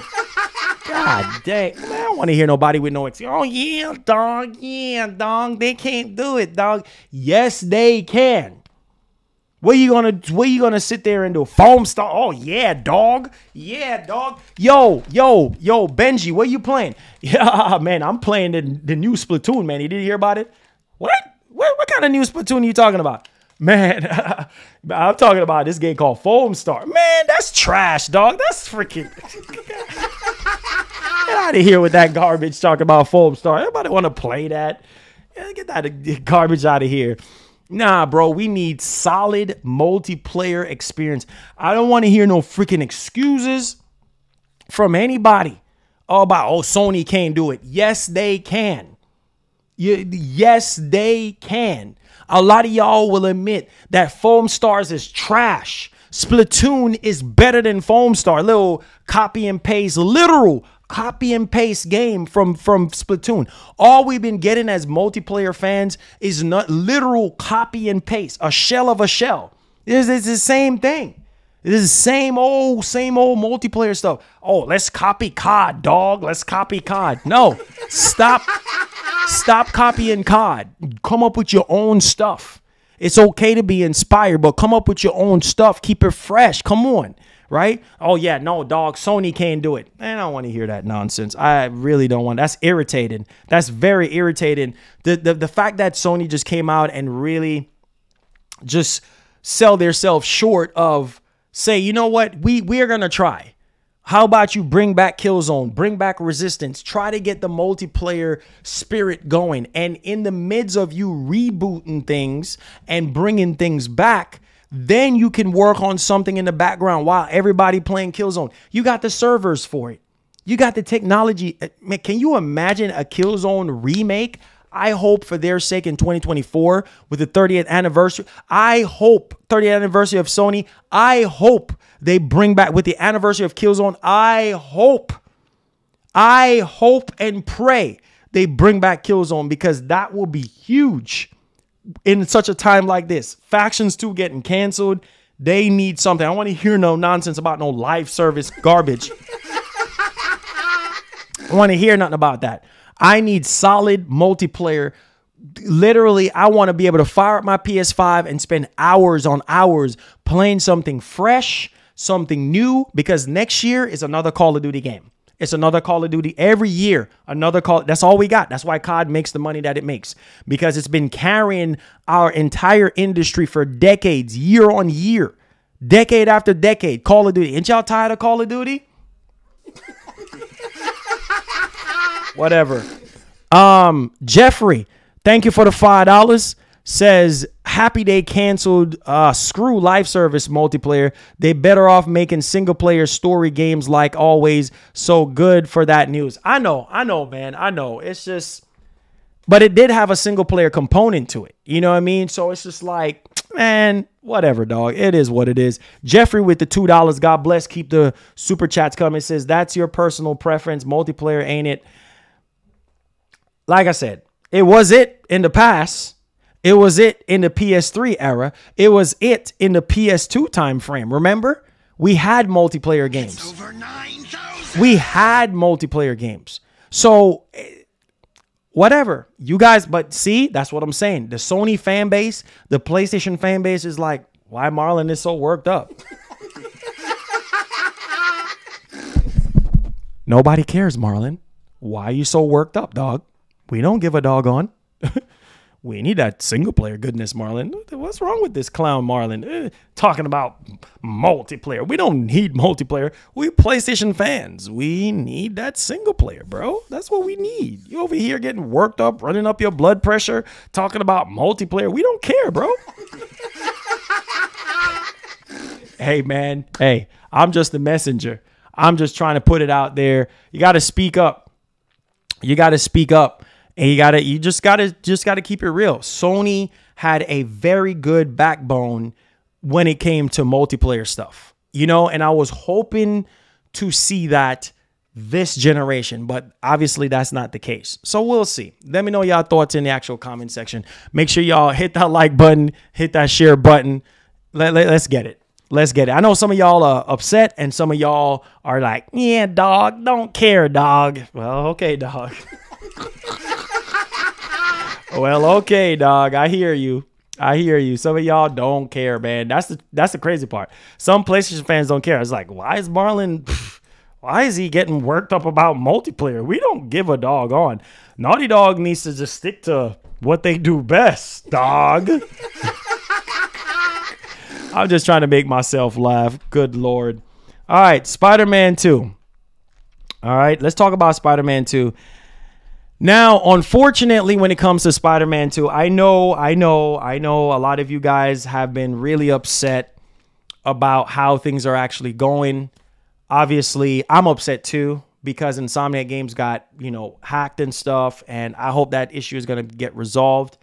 God dang. Man, I don't want to hear nobody with no excuse. Oh, yeah, dog. Yeah, dog. They can't do it, dog. Yes, they can. What are you gonna sit there and do? Foam Star? Oh, yeah, dog. Yeah, dog. Yo, Benji, what are you playing? Yeah, man, I'm playing the new Splatoon, man. You didn't hear about it? What kind of new Splatoon are you talking about? Man, I'm talking about this game called Foam Star. Man, that's trash, dog. That's freaking... Get out of here with that garbage talking about Foam Star. Everybody want to play that? Yeah, get that garbage out of here. Nah, bro, we need solid multiplayer experience. I don't want to hear no freaking excuses from anybody about, oh, Sony can't do it. Yes, they can. Yes, they can. A lot of y'all will admit that Foam Stars is trash. Splatoon is better than Foam Star. Little copy and paste, literal copy and paste game from Splatoon. All we've been getting as multiplayer fans is not literal copy and paste, a shell of a shell. It's the same thing. It is the same old multiplayer stuff. Oh, let's copy COD, dog. Let's copy COD. No, stop copying COD. Come up with your own stuff. It's okay to be inspired, but come up with your own stuff. Keep it fresh. Come on. Right? Oh, yeah, no, dog, Sony can't do it. Man, I don't want to hear that nonsense. I really don't want. That's irritating. That's very irritating. The fact that Sony just came out and really just sell themselves short of say, you know what, we are going to try. How about you bring back Killzone, bring back Resistance, try to get the multiplayer spirit going. And in the midst of you rebooting things and bringing things back, then you can work on something in the background while everybody playing Killzone. You got the servers for it. You got the technology. Man, can you imagine a Killzone remake? I hope for their sake in 2024 with the 30th anniversary. I hope 30th anniversary of Sony. I hope they bring back with the anniversary of Killzone. I hope and pray they bring back Killzone, because that will be huge. In such a time like this, Factions 2 getting canceled. They need something. I don't want to hear no nonsense about no live service garbage. I don't want to hear nothing about that. I need solid multiplayer. Literally, I want to be able to fire up my PS5 and spend hours on hours playing something fresh, something new, because next year is another Call of Duty game. It's another Call of Duty every year. Another Call. That's all we got. That's why COD makes the money that it makes, because it's been carrying our entire industry for decades, year on year, decade after decade. Call of Duty. Ain't y'all tired of Call of Duty? Whatever. Jeffrey, thank you for the $5. Says happy they canceled screw live service multiplayer. They better off making single player story games like always. So good for that news. I know, man. I know. It's just, but it did have a single player component to it. You know what I mean? So it's just like, man, whatever, dog. It is what it is. Jeffrey with the $2. God bless. Keep the super chats coming. It says that's your personal preference. Multiplayer, ain't it? Like I said, it was it in the past. It was it in the PS3 era. It was it in the PS2 time frame. Remember? We had multiplayer games. It's over 9,000. We had multiplayer games. So whatever. You guys, but see, that's what I'm saying. The Sony fan base, the PlayStation fan base is like, why Marlon is so worked up? Nobody cares, Marlon. Why are you so worked up, dog? We don't give a doggone. We need that single player goodness, Marlon. What's wrong with this clown, Marlon? Talking about multiplayer. We don't need multiplayer. We PlayStation fans. We need that single player, bro. That's what we need. You over here getting worked up, running up your blood pressure, talking about multiplayer. We don't care, bro. Hey, man. Hey, I'm just the messenger. I'm just trying to put it out there. You got to speak up. You got to speak up. And you just gotta keep it real. Sony had a very good backbone when it came to multiplayer stuff, you know, and I was hoping to see that this generation, but obviously that's not the case. So we'll see. Let me know y'all thoughts in the actual comment section. Make sure y'all hit that like button, hit that share button. Let's get it. Let's get it. I know some of y'all are upset and some of y'all are like, yeah, dog, don't care, dog. Well, okay, dog. Well, okay, dog. I hear you. I hear you. Some of y'all don't care, man. That's the crazy part. Some PlayStation fans don't care. It's like, why is Marlon? Why is he getting worked up about multiplayer? We don't give a dog on. Naughty Dog needs to just stick to what they do best, dog. I'm just trying to make myself laugh. Good Lord. All right, Spider-Man 2. All right, let's talk about Spider-Man 2. Now, unfortunately, when it comes to Spider-Man 2, I know a lot of you guys have been really upset about how things are actually going. Obviously, I'm upset too because Insomniac Games got, you know, hacked and stuff, and I hope that issue is going to get resolved.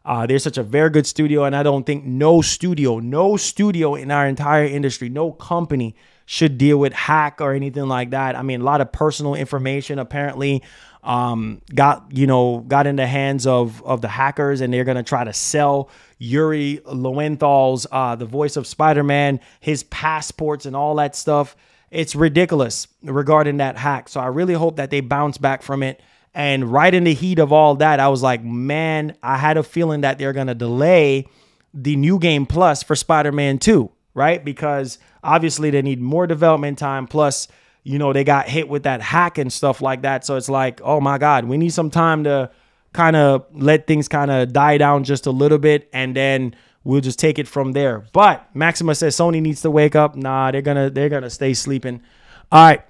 They're such a very good studio, and I don't think no studio in our entire industry, no company should deal with hack or anything like that. I mean, a lot of personal information apparently got in the hands of the hackers, and they're going to try to sell Yuri Lowenthal's, the voice of Spider-Man, his passports and all that stuff. It's ridiculous regarding that hack. So I really hope that they bounce back from it. And right in the heat of all that, I was like, man, I had a feeling that they're going to delay the New Game Plus for Spider-Man 2, right? Because obviously they need more development time. Plus, you know, they got hit with that hack and stuff like that. So it's like, oh my God, we need some time to kind of let things kind of die down just a little bit, and then we'll just take it from there. But Maxima says Sony needs to wake up. Nah, they're gonna stay sleeping. All right.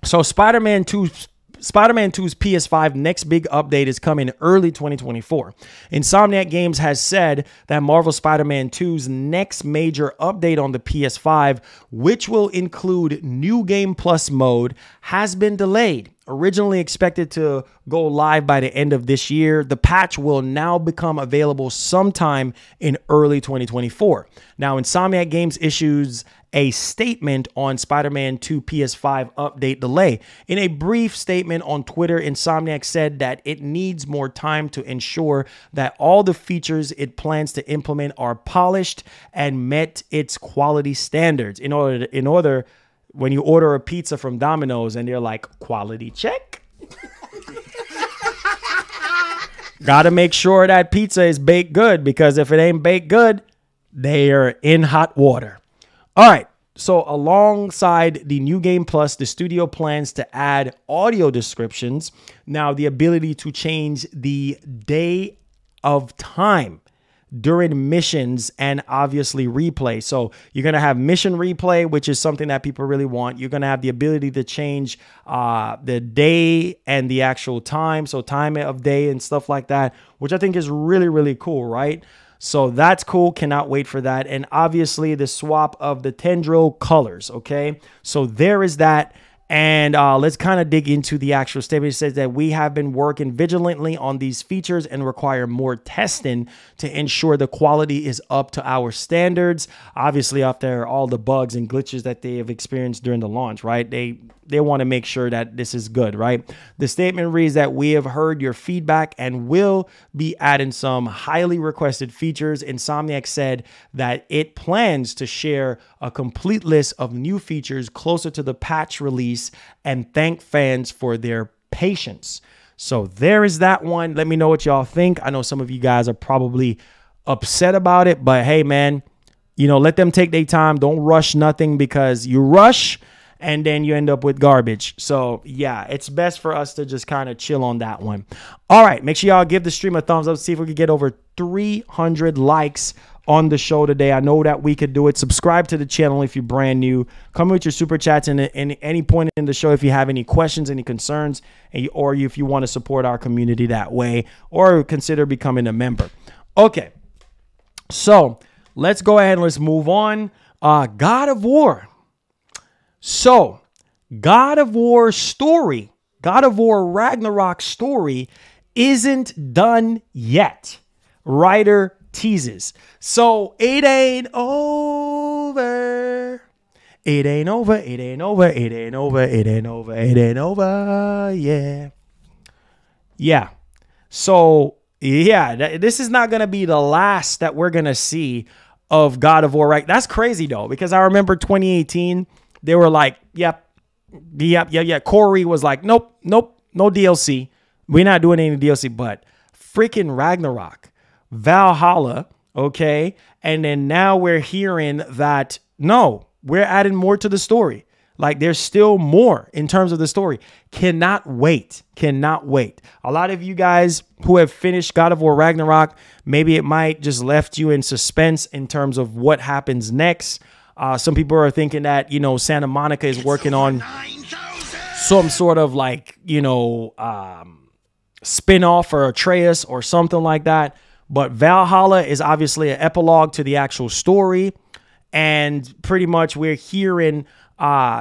So Spider-Man 2's PS5 next big update is coming early 2024. Insomniac Games has said that Marvel Spider-Man 2's next major update on the PS5, which will include New Game Plus mode, has been delayed. Originally expected to go live by the end of this year, the patch will now become available sometime in early 2024. Now, Insomniac Games issues a statement on Spider-Man 2 PS5 update delay. In a brief statement on Twitter, Insomniac said that it needs more time to ensure that all the features it plans to implement are polished and met its quality standards. In order, when you order a pizza from Domino's and they're like, quality check. Gotta make sure that pizza is baked good, because if it ain't baked good, they are in hot water. All right, so alongside the New Game Plus, the studio plans to add audio descriptions. Now, the ability to change the day of time during missions, and obviously replay. So you're going to have mission replay, which is something that people really want. You're going to have the ability to change the day and the actual time. So time of day and stuff like that, which I think is really, really cool, right? So that's cool. Cannot wait for that. And obviously the swap of the tendril colors. Okay. So there is that. And let's kind of dig into the actual statement. It says that we have been working vigilantly on these features and require more testing to ensure the quality is up to our standards. Obviously, after all the bugs and glitches that they have experienced during the launch, right? They want to make sure that this is good, right? The statement reads that we have heard your feedback and will be adding some highly requested features. Insomniac said that it plans to share a complete list of new features closer to the patch release and thank fans for their patience. So there is that one. Let me know what y'all think. I know some of you guys are probably upset about it, but hey, man, you know, let them take their time. Don't rush nothing, because you rush and then you end up with garbage. So yeah, it's best for us to just kind of chill on that one. All right, make sure y'all give the stream a thumbs up. See if we can get over 300 likes on the show today. I know that we could do it. Subscribe to the channel if you're brand new. Come with your super chats in any point in the show if you have any questions, any concerns, or if you want to support our community that way, or consider becoming a member. Okay, so let's go ahead and let's move on. God of War. So, God of War story, God of War Ragnarok story isn't done yet. Writer teases. So, it ain't over. It ain't over, it ain't over, it ain't over, it ain't over, it ain't over, yeah. Yeah. So, yeah, this is not going to be the last that we're going to see of God of War, right? That's crazy, though, because I remember 2018, they were like, yep. Corey was like, nope, no DLC. We're not doing any DLC, but freaking Ragnarok, Valhalla, okay? And then now we're hearing that, no, we're adding more to the story. Like, there's still more in terms of the story. Cannot wait. Cannot wait. A lot of you guys who have finished God of War Ragnarok, maybe it might just left you in suspense in terms of what happens next. Some people are thinking that, you know, Santa Monica is working on some sort of like, you know, spin-off for Atreus or something like that. But Valhalla is obviously an epilogue to the actual story. And pretty much we're hearing,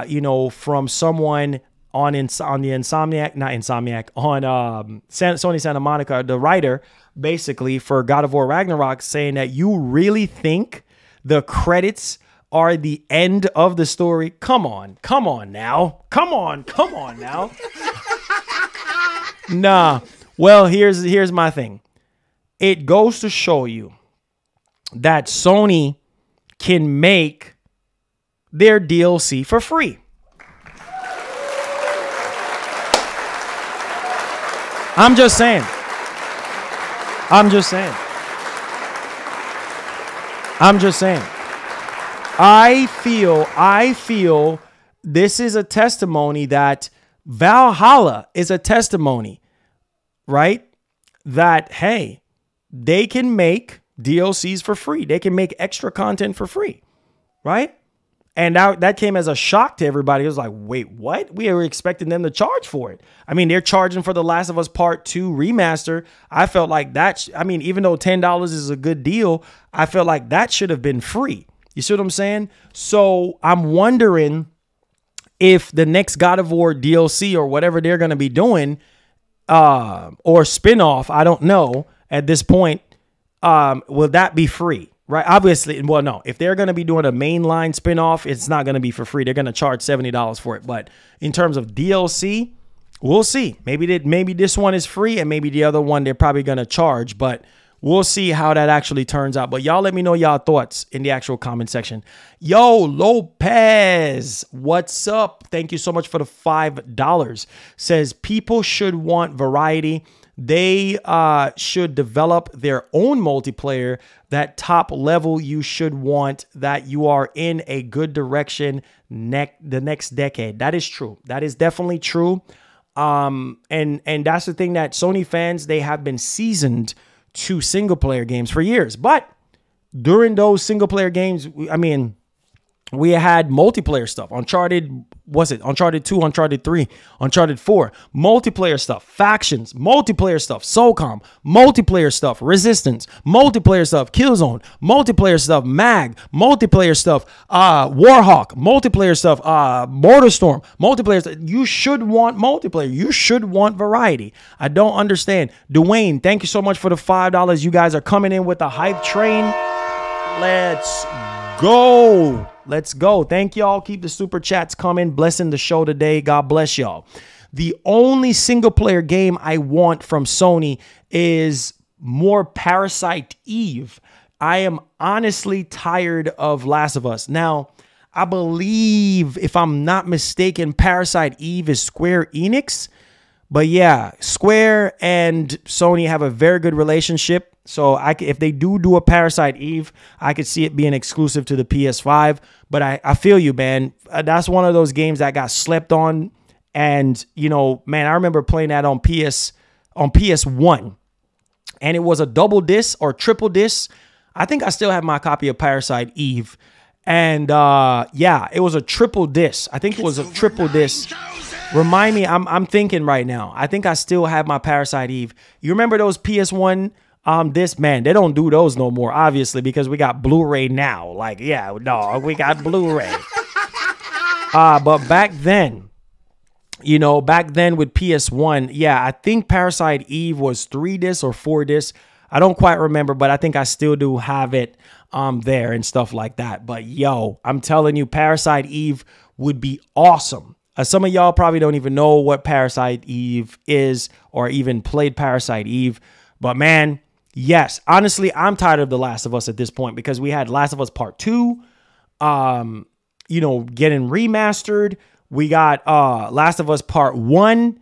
you know, from someone on the Insomniac, not Insomniac, on Sony Santa Monica, the writer, basically, for God of War Ragnarok, saying that you really think the credits are the end of the story? Come on now. Come on now. Nah. Well, here's my thing. It goes to show you that Sony can make their DLC for free. I'm just saying. I'm just saying. I feel this is a testimony that Valhalla is a testimony, right? That, hey, they can make DLCs for free. They can make extra content for free, right? And that came as a shock to everybody. It was like, wait, what? We were expecting them to charge for it. I mean, they're charging for The Last of Us Part 2 remaster. I felt like that. I mean, even though $10 is a good deal, I felt like that should have been free. You see what I'm saying? So I'm wondering if the next God of War DLC or whatever they're going to be doing, or spinoff, I don't know at this point, will that be free? Right. Obviously. Well, no, if they're going to be doing a mainline spinoff, it's not going to be for free. They're going to charge $70 for it. But in terms of DLC, we'll see. Maybe this one is free and maybe the other one they're probably going to charge. But we'll see how that actually turns out. But y'all let me know y'all thoughts in the actual comment section. Yo, Lopez, what's up? Thank you so much for the $5. Says people should want variety. They should develop their own multiplayer. That top level, you should want that you are in a good direction the next decade. That is true. That is definitely true. And that's the thing that Sony fans, they have been seasoned to single player games for years. But during those single player games, I mean, we had multiplayer stuff. Uncharted, was it? Uncharted 2, Uncharted 3, Uncharted 4. Multiplayer stuff. Factions. Multiplayer stuff. SOCOM. Multiplayer stuff. Resistance. Multiplayer stuff. Killzone. Multiplayer stuff. MAG. Multiplayer stuff. Warhawk. Multiplayer stuff. MortarStorm. Multiplayer stuff. You should want multiplayer. You should want variety. I don't understand. Dwayne, thank you so much for the $5. You guys are coming in with the hype train. Let's go. Let's go. Thank y'all. Keep the super chats coming. Blessing the show today. God bless y'all. The only single player game I want from Sony is more Parasite Eve. I am honestly tired of Last of Us. Now, I believe, if I'm not mistaken, Parasite Eve is Square Enix. But yeah, Square and Sony have a very good relationship. So if they do a Parasite Eve, I could see it being exclusive to the PS5. But I feel you, man. That's one of those games that got slept on. And, you know, man, I remember playing that on PS1. And it was a double disc or triple disc. I think I still have my copy of Parasite Eve. And yeah, it was a triple disc. I think it was a triple disc. Remind me, I'm thinking right now. I think I still have my Parasite Eve. You remember those PS1 discs? Man, they don't do those no more, obviously, because we got Blu-ray now. Like, yeah, no, we got Blu-ray. But back then, you know, back then with PS1, yeah, I think Parasite Eve was 3 discs or 4 discs. I don't quite remember, but I think I still do have it there and stuff like that. But yo, I'm telling you, Parasite Eve would be awesome. Some of y'all probably don't even know what Parasite Eve is or even played Parasite Eve. But man, yes, honestly, I'm tired of The Last of Us at this point because we had Last of Us Part 2, you know, getting remastered. We got Last of Us Part 1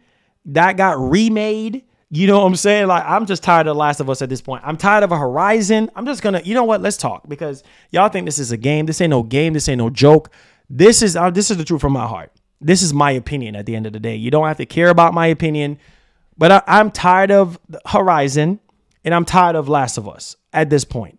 that got remade. You know what I'm saying? Like, I'm just tired of The Last of Us at this point. I'm tired of a Horizon. I'm just going to, you know what? Let's talk because y'all think this is a game. This ain't no game. This ain't no joke. This is the truth from my heart. This is my opinion at the end of the day. You don't have to care about my opinion, but I'm tired of Horizon and I'm tired of Last of Us at this point.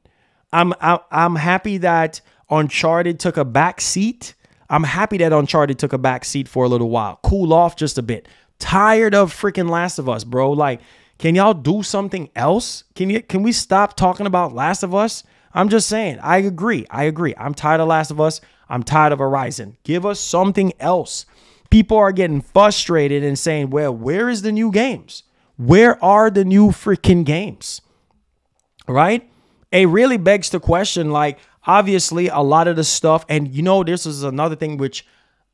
I'm happy that Uncharted took a back seat. I'm happy that Uncharted took a back seat for a little while. Cool off just a bit. Tired of freaking Last of Us, bro. Like, can y'all do something else? Can we stop talking about Last of Us? I'm just saying. I agree. I'm tired of Last of Us. I'm tired of Horizon. Give us something else. People are getting frustrated and saying, well, where is the new games? Where are the new freaking games? Right? It really begs the question, like, obviously, a lot of the stuff, and you know, this is another thing which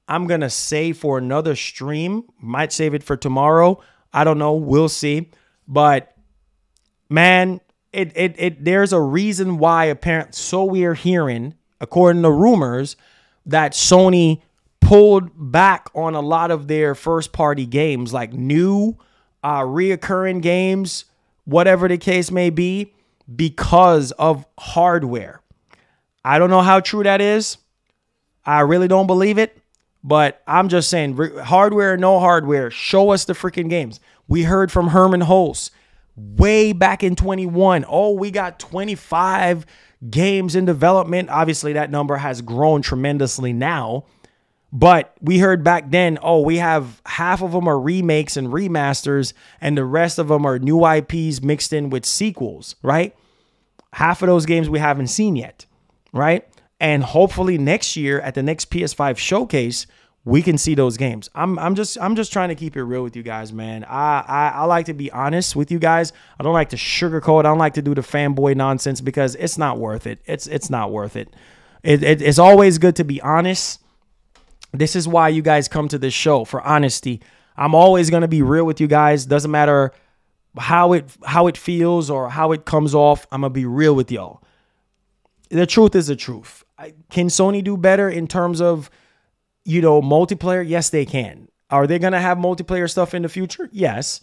I'm going to save for another stream. Might save it for tomorrow. I don't know. We'll see. But, man, there's a reason why apparently, so we are hearing, according to rumors, that Sony pulled back on a lot of their first-party games, like new, reoccurring games, whatever the case may be, because of hardware. I don't know how true that is. I really don't believe it. But I'm just saying, hardware or no hardware, show us the freaking games. We heard from Herman Hulse way back in 21. Oh, we got 25 games in development. Obviously, that number has grown tremendously now. But we heard back then, oh, we have half of them are remakes and remasters, and the rest of them are new IPs mixed in with sequels, right? Half of those games we haven't seen yet, right? And hopefully next year at the next PS5 showcase, we can see those games. I'm just trying to keep it real with you guys, man. I like to be honest with you guys. I don't like to sugarcoat. I don't like to do the fanboy nonsense because it's not worth it. It's not worth it. It's always good to be honest. This is why you guys come to this show, for honesty. I'm always going to be real with you guys. Doesn't matter how it feels or how it comes off. I'm going to be real with y'all. The truth is the truth. Can Sony do better in terms of, you know, multiplayer? Yes, they can. Are they going to have multiplayer stuff in the future? Yes.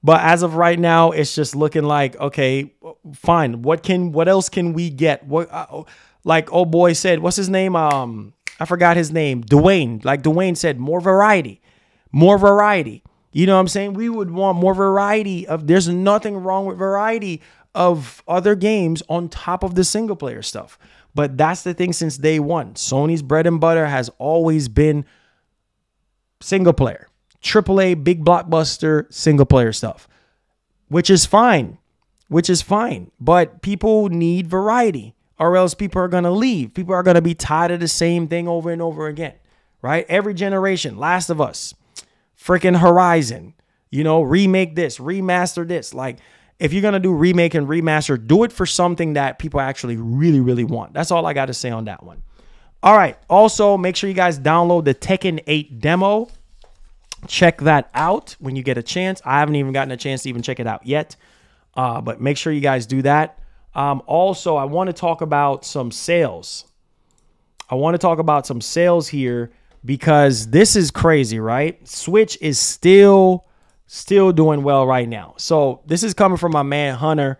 But as of right now, it's just looking like, okay, fine. What else can we get? What, like old boy said, what's his name? I forgot his name. Dwayne. Like Dwayne said, more variety. More variety. You know what I'm saying? We would want more variety of, there's nothing wrong with variety of other games on top of the single player stuff. But that's the thing since day one. Sony's bread and butter has always been single player. AAA, big blockbuster, single player stuff. Which is fine. Which is fine. But people need variety. Or else people are going to leave. People are going to be tired of the same thing over and over again. Right? Every generation. Last of Us. Freaking Horizon. You know, remake this. Remaster this. Like, if you're going to do remake and remaster, do it for something that people actually really, really want. That's all I got to say on that one. All right. Also, make sure you guys download the Tekken 8 demo. Check that out when you get a chance. I haven't even gotten a chance to even check it out yet. But make sure you guys do that. Also, I want to talk about some sales. I want to talk about some sales here because this is crazy, right? Switch is still doing well right now. So this is coming from my man Hunter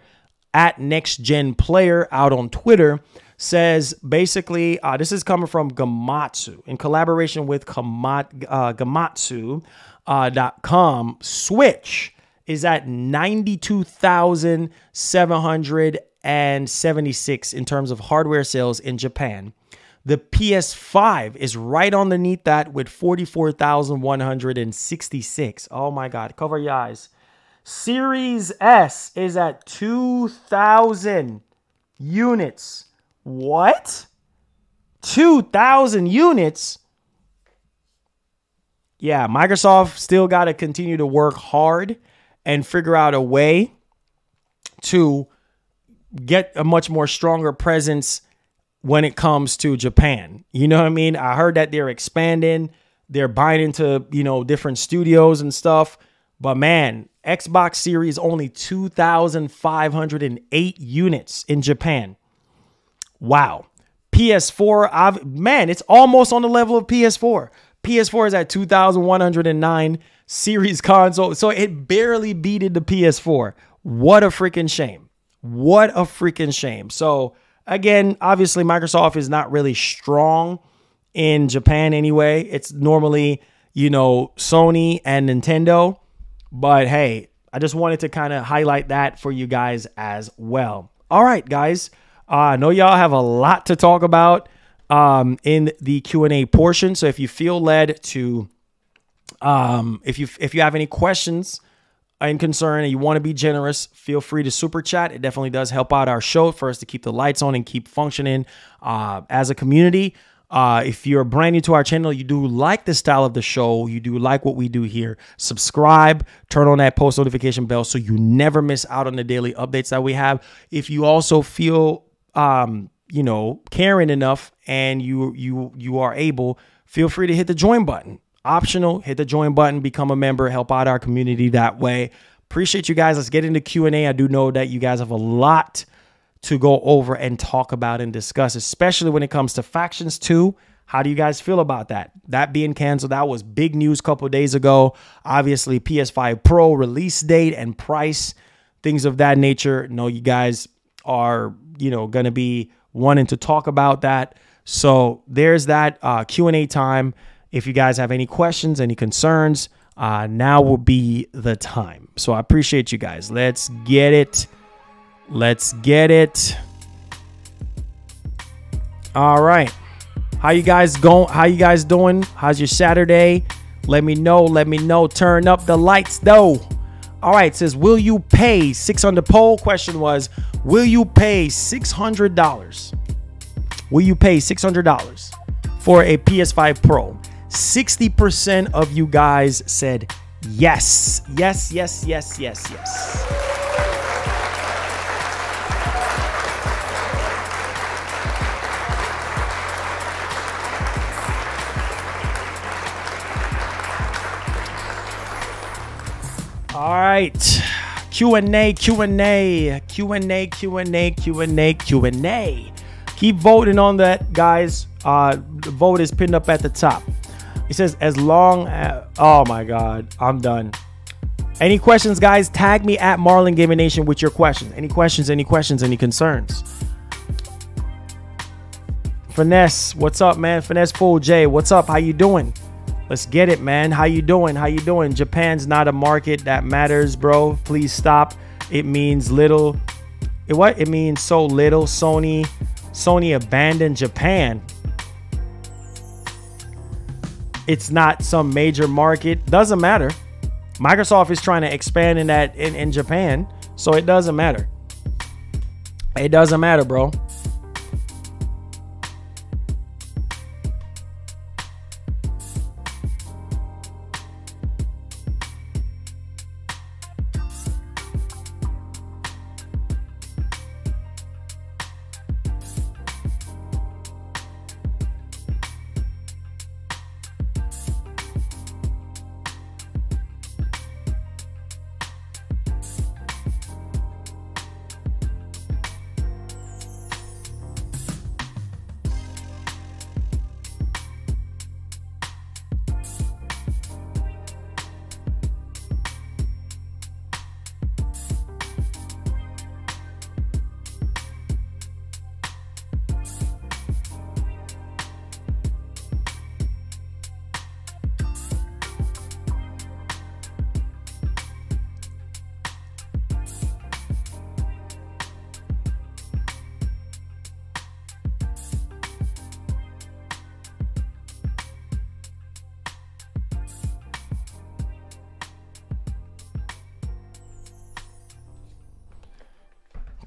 at Next Gen Player out on Twitter. Says basically, this is coming from Gamatsu in collaboration with Gamatsu.com. Switch is at 92,776 in terms of hardware sales in Japan. The PS5 is right underneath that with 44,166. Oh my God, cover your eyes. Series S is at 2,000 units. What? 2,000 units? Yeah, Microsoft still got to continue to work hard and figure out a way to get a much more stronger presence when it comes to Japan. You know what I mean? I heard that they're expanding. They're buying into, you know, different studios and stuff. But man, Xbox Series only 2,508 units in Japan. Wow. PS4, man, it's almost on the level of PS4. PS4 is at 2,109 series console. So it barely beated the PS4. What a freaking shame. What a freaking shame. So again, obviously Microsoft is not really strong in Japan anyway. It's normally, you know, Sony and Nintendo. But hey, I just wanted to kind of highlight that for you guys as well. All right, guys. I know y'all have a lot to talk about in the Q&A portion. So if you feel led to, if you have any questions and concern and you want to be generous, feel free to super chat. It definitely does help out our show for us to keep the lights on and keep functioning as a community. If you're brand new to our channel, you do like the style of the show, you do like what we do here, subscribe, turn on that post notification bell so you never miss out on the daily updates that we have. If you also feel, you know, caring enough and you are able, feel free to hit the join button. Optional, hit the join button, become a member, help out our community that way. Appreciate you guys. Let's get into Q&A. I do know that you guys have a lot to go over and talk about and discuss, especially when it comes to Factions 2. How do you guys feel about that? That being canceled, that was big news a couple of days ago. Obviously, PS5 Pro release date and price, things of that nature. Know you guys are, you know, going to be wanting to talk about that. So there's that Q&A time. If you guys have any questions, any concerns, now will be the time. So I appreciate you guys. Let's get it. Let's get it. All right. How you guys going? How you guys doing? How's your Saturday? Let me know. Let me know. Turn up the lights though. All right. It says, will you pay 600? Poll question was, will you pay $600? Will you pay $600 for a PS5 Pro? 60% of you guys said yes. Yes, yes, yes, yes, yes. All right. Q&A, Q&A, Q&A, Q&A, Q&A, Q&A. Keep voting on that, guys. The vote is pinned up at the top. It says, as long as, oh my God, I'm done. Any questions, guys? Tag me at Marlon Gaming Nation with your questions. Any questions, any concerns? Finesse, what's up, man? Finesse Full J, what's up? How you doing? Let's get it, man. How you doing? How you doing? Japan's not a market that matters, bro. Please stop. It means little. What? It means so little. Sony abandoned Japan. It's not some major market. Doesn't matter. Microsoft is trying to expand in Japan, so it doesn't matter. It doesn't matter, bro.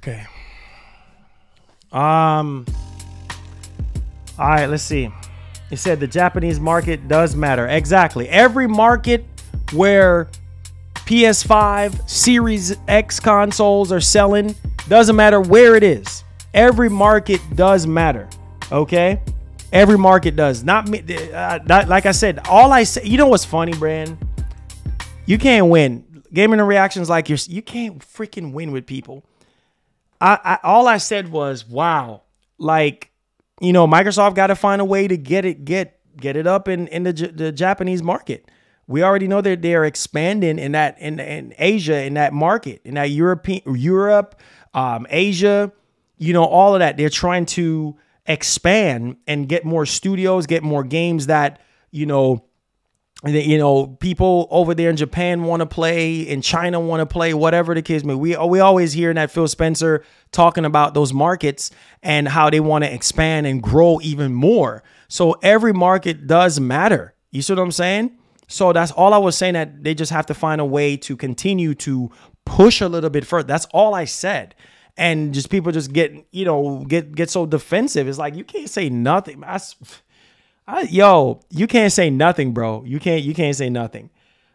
Okay. All right, let's see. It said the Japanese market does matter. Exactly. Every market where PS5, Series X consoles are selling, doesn't matter where it is. Every market does matter. Okay? Every market does. Not me. Like I said, all I say, you know what's funny, Brand? You can't win. Gaming and reactions like you can't freaking win with people. All I said was, wow, like, you know, Microsoft got to find a way to get it up in the Japanese market. We already know that they are expanding in Asia, in that market, in that Europe, Asia, you know, all of that. They're trying to expand and get more studios, get more games that, people over there in Japan want to play, in China want to play, whatever the case may be. We always hear that Phil Spencer talking about those markets and how they want to expand and grow even more. So every market does matter. You see what I'm saying? So that's all I was saying, that they just have to find a way to continue to push a little bit further. That's all I said. And just people just get so defensive. It's like, you can't say nothing. You can't say nothing, bro. You can't say nothing.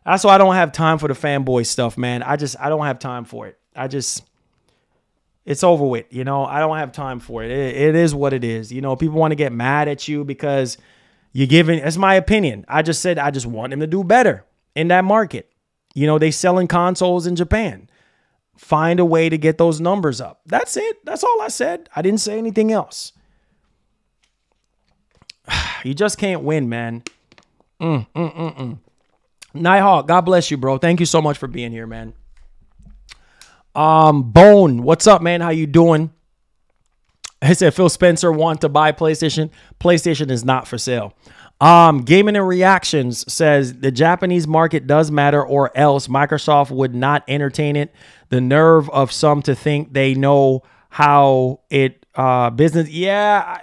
That's why I don't have time for the fanboy stuff, man. I don't have time for it. It's over with. I don't have time for it. It is what it is. People want to get mad at you because you're giving, it's my opinion. I just said, I just want them to do better in that market. They selling consoles in Japan. Find a way to get those numbers up. That's it. That's all I said. I didn't say anything else. You just can't win, man. Nighthawk, God bless you, bro. Thank you so much for being here, man. Bone, what's up, man? How you doing? I said Phil Spencer want to buy PlayStation. PlayStation is not for sale. Gaming and Reactions says the Japanese market does matter, or else Microsoft would not entertain it. The nerve of some to think they know how it business. Yeah.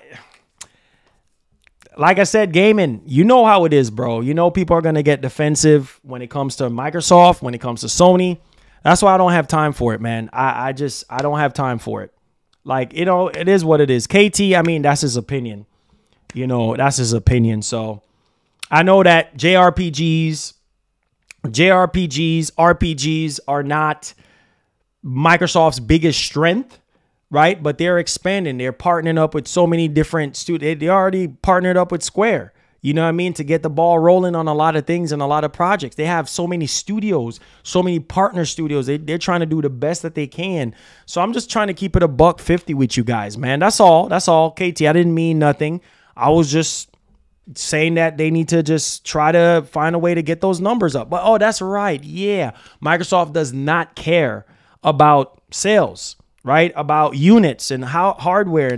Like I said, gaming, you know how it is, bro. You know people are going to get defensive when it comes to Microsoft, when it comes to Sony. That's why I don't have time for it, man. I don't have time for it. Like, you know, it is what it is. KT, I mean, that's his opinion. You know, that's his opinion. So I know that JRPGs, RPGs are not Microsoft's biggest strength, right? But they're expanding. They're partnering up with so many different studios. They already partnered up with Square. You know what I mean? To get the ball rolling on a lot of things and a lot of projects. They have so many studios, so many partner studios. They're trying to do the best that they can. So I'm just trying to keep it $150 with you guys, man. That's all. That's all. KT, I didn't mean nothing. I was just saying that they need to just try to find a way to get those numbers up. But, oh, that's right. Yeah. Microsoft does not care about sales, right? About units and how hardware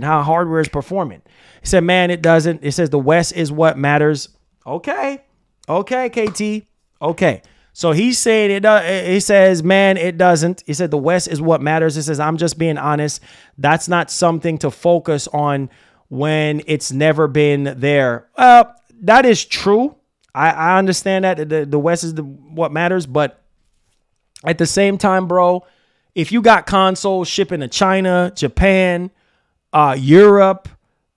is performing. He said, man, it doesn't. It says the West is what matters. Okay. Okay, KT. Okay. So he's saying it. He says, man, it doesn't. He said the West is what matters. He says, I'm just being honest. That's not something to focus on when it's never been there. That is true. I understand that the West is what matters. But at the same time, bro, if you got consoles shipping to China, Japan, Europe,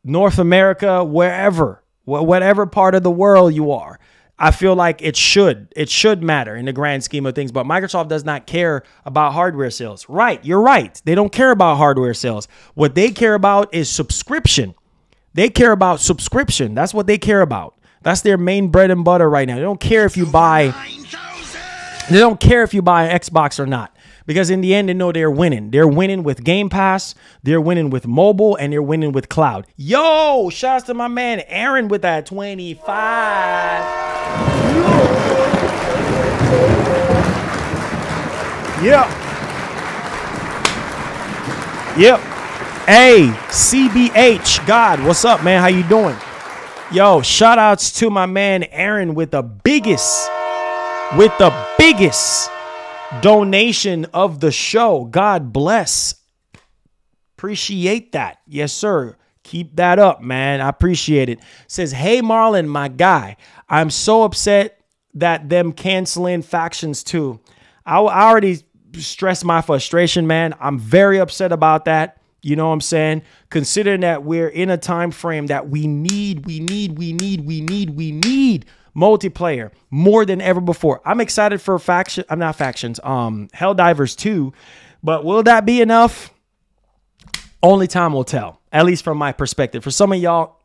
North America, wherever, whatever part of the world you are, I feel like it should matter in the grand scheme of things. But Microsoft does not care about hardware sales. Right. You're right. They don't care about hardware sales. What they care about is subscription. They care about subscription. That's what they care about. That's their main bread and butter right now. They don't care if you buy, they don't care if you buy an Xbox or not. Because in the end, they know they're winning. They're winning with Game Pass. They're winning with mobile. And they're winning with cloud. Yo, shouts to my man Aaron with that 25. Yep. Yep. Hey, CBH God, what's up, man? How you doing? Yo, shout outs to my man Aaron with the biggest donation of the show. God bless. Appreciate that. Yes, sir. Keep that up, man. I appreciate it. Says, hey, Marlon, my guy, I'm so upset that them canceling Factions 2. I already stressed my frustration, man. I'm very upset about that. You know what I'm saying? Considering that we're in a time frame that we need multiplayer more than ever before. I'm excited for Helldivers 2, but will that be enough? Only time will tell, at least from my perspective. For some of y'all,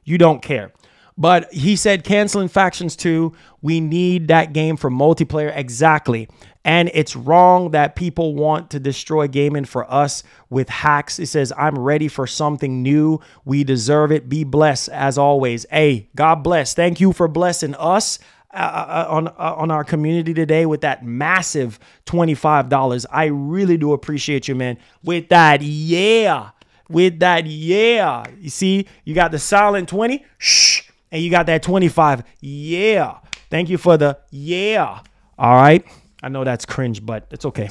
you don't care. But he said canceling Factions 2, we need that game for multiplayer. Exactly. And it's wrong that people want to destroy gaming for us with hacks. It says, I'm ready for something new. We deserve it. Be blessed as always. Hey, God bless. Thank you for blessing us on our community today with that massive $25. I really do appreciate you, man. With that, yeah. With that, yeah. You see, you got the silent 20. Shh. And you got that 25. Yeah. Thank you for the yeah. All right. I know that's cringe, but it's okay.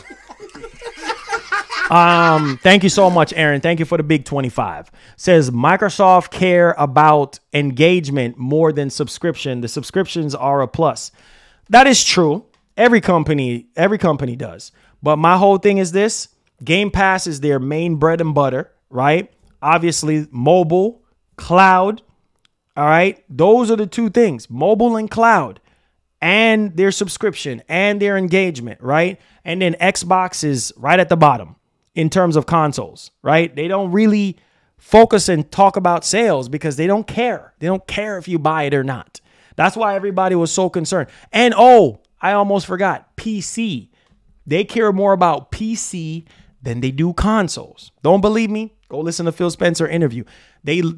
Thank you so much, Aaron. Thank you for the big 25. Says Microsoft care about engagement more than subscription. The subscriptions are a plus. That is true. Every company does. But my whole thing is this. Game Pass is their main bread and butter, right? Obviously, mobile, cloud. All right. Those are the two things, mobile and cloud, and their subscription and their engagement. Right. And then Xbox is right at the bottom in terms of consoles. Right. They don't really focus and talk about sales because they don't care. They don't care if you buy it or not. That's why everybody was so concerned. And oh, I almost forgot PC. They care more about PC than they do consoles. Don't believe me? Go listen to Phil Spencer interview. They love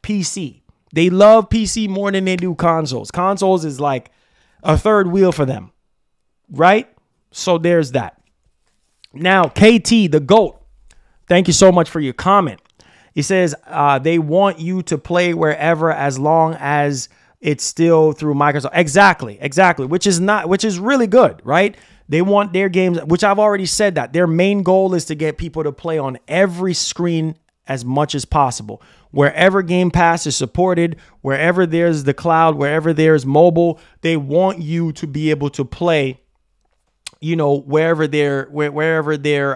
PC. They love PC more than they do consoles. Consoles is like a third wheel for them, right? So there's that. Now, KT, the GOAT, Thank you so much for your comment. He says they want you to play wherever as long as it's still through Microsoft. Exactly. Which is really good, right? They want their games, which I've already said that their main goal is to get people to play on every screen as much as possible. Wherever Game Pass is supported, wherever there's the cloud, wherever there's mobile, they want you to be able to play, you know, wherever they're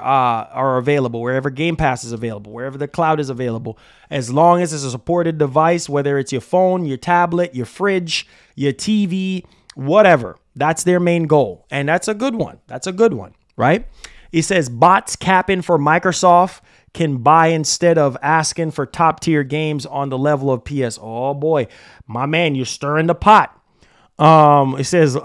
are available, wherever Game Pass is available, wherever the cloud is available, as long as it's a supported device, whether it's your phone, your tablet, your fridge, your TV, whatever. That's their main goal. And that's a good one. That's a good one, right? He says bots capping for Microsoft can buy instead of asking for top tier games on the level of PS. Oh boy, my man, you're stirring the pot. It says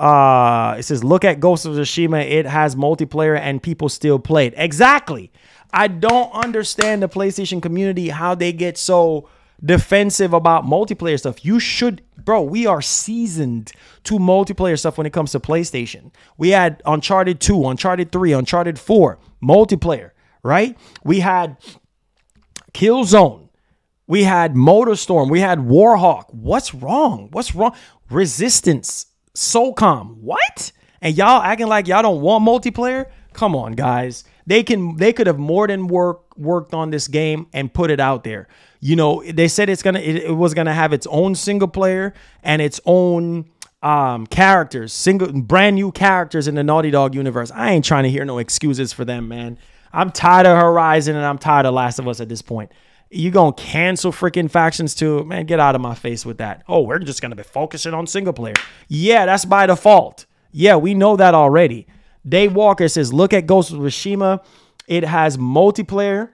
look at Ghost of Tsushima. It has multiplayer and people still play it. Exactly. I don't understand the PlayStation community, how they get so defensive about multiplayer stuff. You should, bro, we are seasoned to multiplayer stuff when it comes to PlayStation. We had Uncharted 2, Uncharted 3, Uncharted 4, multiplayer, right? We had Killzone. We had MotorStorm. We had Warhawk. What's wrong? What's wrong? Resistance. SOCOM. What? And y'all acting like y'all don't want multiplayer? Come on, guys. They could have more than worked on this game and put it out there. You know, they said it was gonna have its own single player and its own characters, brand new characters in the Naughty Dog universe. I ain't trying to hear no excuses for them, man. I'm tired of Horizon and I'm tired of Last of Us at this point. You gonna cancel freaking factions too? Man, get out of my face with that. Oh, we're just gonna be focusing on single player. Yeah, that's by default. Yeah, we know that already. Dave Walker says, look at Ghost of Tsushima. It has multiplayer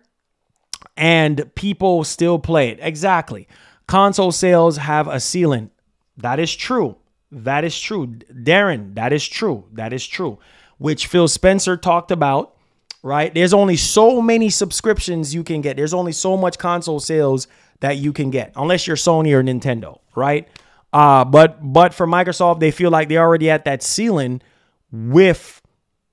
and people still play it. Exactly. Console sales have a ceiling. That is true. That is true. Darren, that is true. That is true. Which Phil Spencer talked about, right? There's only so many subscriptions you can get. There's only so much console sales that you can get, unless you're Sony or Nintendo, right? But for Microsoft, they feel like they're already at that ceiling with,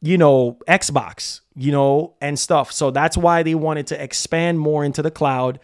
you know, Xbox, you know, and stuff. So that's why they wanted to expand more into the cloud.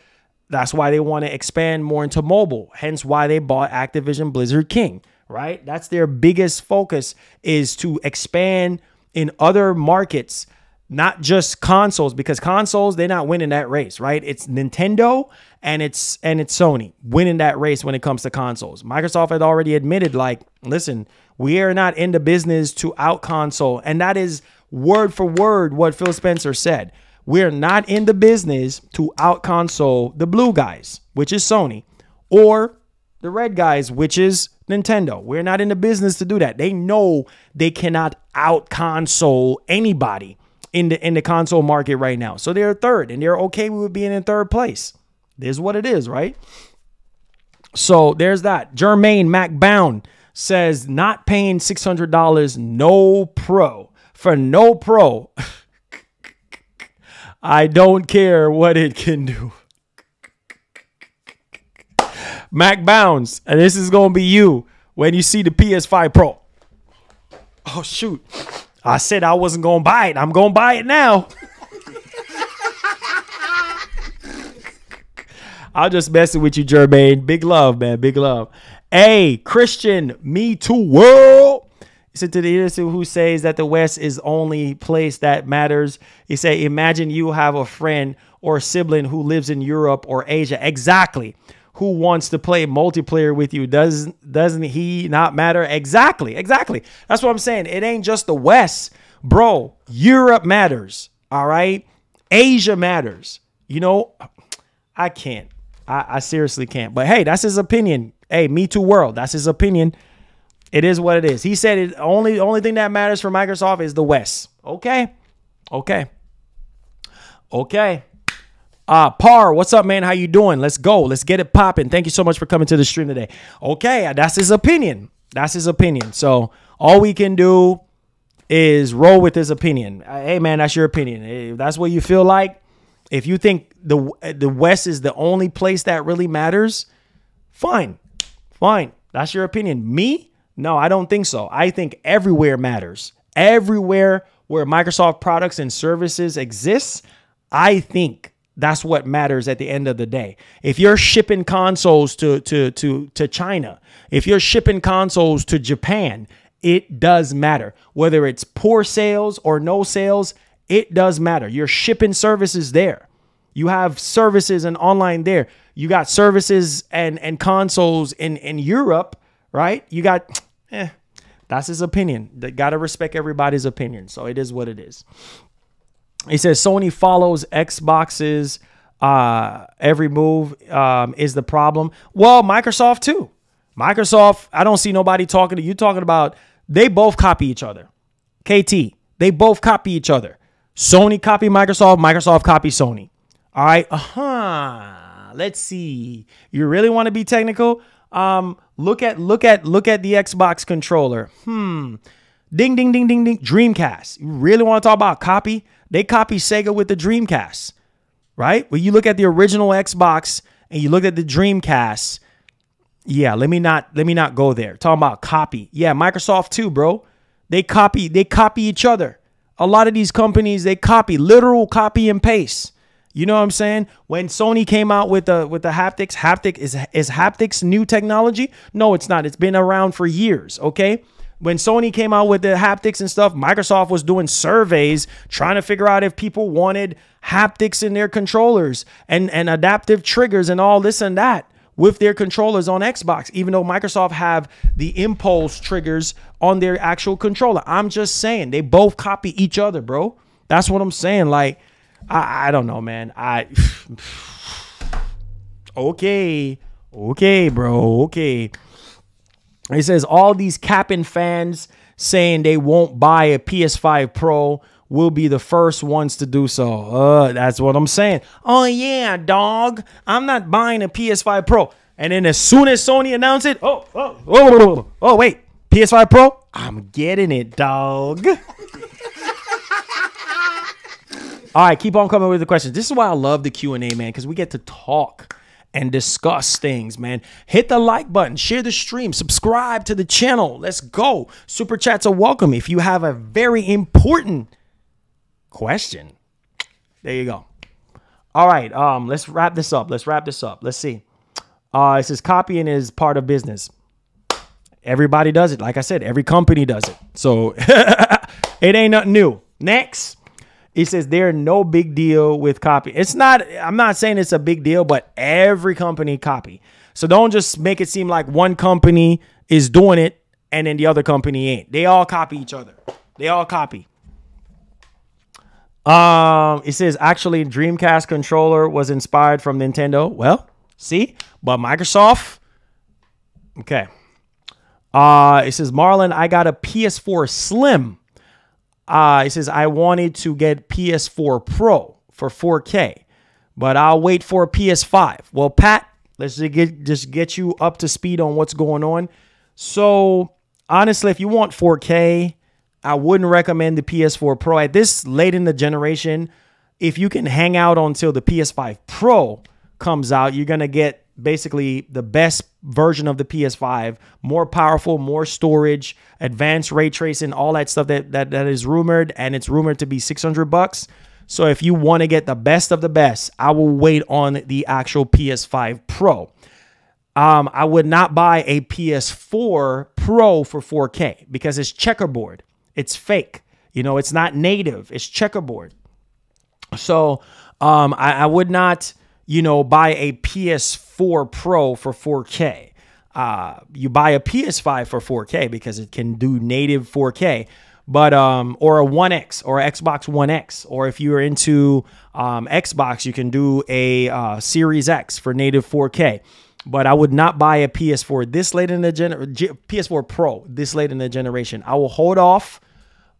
That's why they want to expand more into mobile. Hence why they bought Activision Blizzard King, right? That's their biggest focus, is to expand in other markets, not just consoles, because consoles, they're not winning that race, right? It's Nintendo and it's Sony winning that race when it comes to consoles. Microsoft had already admitted, like, listen, we are not in the business to out console. And that is word for word what Phil Spencer said. We're not in the business to out console the blue guys, which is Sony, or the red guys, which is Nintendo. We're not in the business to do that. They know they cannot out console anybody in the console market right now. So they're third, and they're okay with being in third place. This is what it is, right? So there's that. Jermaine MacBound says not paying $600 no pro for no pro. I don't care what it can do. Mac Bounds, and this is gonna be you when you see the PS5 Pro. Oh shoot, I said I wasn't gonna buy it. I'm gonna buy it now. I'm just messing with you, Jermaine. Big love, man. Big love. Hey, Christian, me too, world. He said to the innocent who says that the West is only place that matters. He said, imagine you have a friend or sibling who lives in Europe or Asia. Exactly. Who wants to play multiplayer with you? Doesn't he not matter? Exactly. Exactly. That's what I'm saying. It ain't just the West, bro. Europe matters. All right. Asia matters. You know, I can't. I seriously can't. But hey, that's his opinion. Hey, me too, world. That's his opinion. It is what it is. He said it only thing that matters for Microsoft is the West. Okay. Okay. Okay. Par, what's up, man? How you doing? Let's go. Let's get it popping. Thank you so much for coming to the stream today. Okay, that's his opinion. That's his opinion. So all we can do is roll with his opinion. Hey, man, that's your opinion. If that's what you feel like, if you think the West is the only place that really matters, fine. Fine. That's your opinion. Me? No, I don't think so. I think everywhere matters. Everywhere where Microsoft products and services exist, I think that's what matters at the end of the day. If you're shipping consoles to China, if you're shipping consoles to Japan, it does matter. Whether it's poor sales or no sales, it does matter. You're shipping services there. You have services and online there. You got services and consoles in Europe, right? You got, that's his opinion. They got to respect everybody's opinion. So it is what it is. He says Sony follows Xbox's every move is the problem. Well, Microsoft too. Microsoft, I don't see nobody talking to you talking about, they both copy each other. KT, they both copy each other. Sony copy Microsoft, Microsoft copy Sony. All right. Let's see. You really want to be technical? Look at the Xbox controller. Ding, ding, ding, ding, ding. Dreamcast. You really want to talk about copy? They copy Sega with the Dreamcast, right? When you look at the original Xbox and you look at the Dreamcast, yeah, let me not go there. Talking about copy. Yeah, Microsoft too, bro. They copy each other. A lot of these companies, they copy, literal copy and paste. You know what I'm saying? When Sony came out with the haptics, is haptics new technology? No, it's not. It's been around for years, okay? When Sony came out with the haptics and stuff, Microsoft was doing surveys trying to figure out if people wanted haptics in their controllers and adaptive triggers and all this and that with their controllers on Xbox, even though Microsoft have the impulse triggers on their actual controller. I'm just saying they both copy each other, bro. That's what I'm saying. Like, I don't know, man. Okay, bro. Okay. It says all these capping fans saying they won't buy a PS5 Pro will be the first ones to do so. That's what I'm saying. Oh, yeah, dog. I'm not buying a PS5 Pro. And then as soon as Sony announced it, wait, PS5 Pro? I'm getting it, dog. All right, keep on coming with the questions. This is why I love the Q&A, man, because we get to talk and discuss things, man. Hit the like button, share the stream, subscribe to the channel. Let's go. Super chats are welcome if you have a very important question. There you go. All right, let's wrap this up. Let's see. It says copying is part of business. Everybody does it. Like I said, every company does it. So it ain't nothing new. Next. He says there's no big deal with copy. It's not, I'm not saying it's a big deal, but every company copy. So don't just make it seem like one company is doing it and then the other company ain't. They all copy each other. They all copy. It says actually Dreamcast controller was inspired from Nintendo. Well, see, but Microsoft. Okay. It says Marlon, I got a PS4 Slim. It says, I wanted to get PS4 Pro for 4K, but I'll wait for a PS5. Well, Pat, let's just get you up to speed on what's going on. So, honestly, if you want 4K, I wouldn't recommend the PS4 Pro. At this late in the generation, if you can hang out until the PS5 Pro comes out, you're going to get basically the best version of the PS5, more powerful, more storage, advanced ray tracing, all that stuff that is rumored, and it's rumored to be $600. So if you want to get the best of the best, I will wait on the actual PS5 Pro. I would not buy a PS4 Pro for 4K because it's checkerboard. It's fake. You know, it's not native. It's checkerboard. So I would not, you know, buy a PS4 Pro for 4K. You buy a PS5 for 4K because it can do native 4K, but or a 1X or Xbox One X, or if you're into Xbox, you can do a Series X for native 4K. But I would not buy a PS4 this late in the PS4 Pro this late in the generation. I will hold off.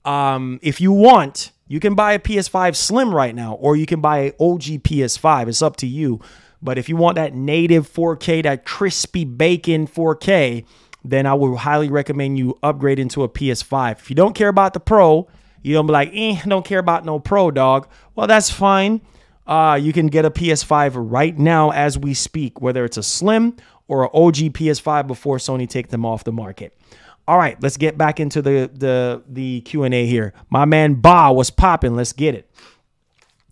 If you want, you can buy a PS5 Slim right now, or you can buy an OG PS5. It's up to you. But if you want that native 4K, that crispy bacon 4K, then I would highly recommend you upgrade into a PS5. If you don't care about the Pro, you don't be like, don't care about no Pro, dog. Well, that's fine. You can get a PS5 right now as we speak, whether it's a Slim or an OG PS5 before Sony take them off the market. All right, let's get back into the Q&A here. My man Ba was popping. Let's get it.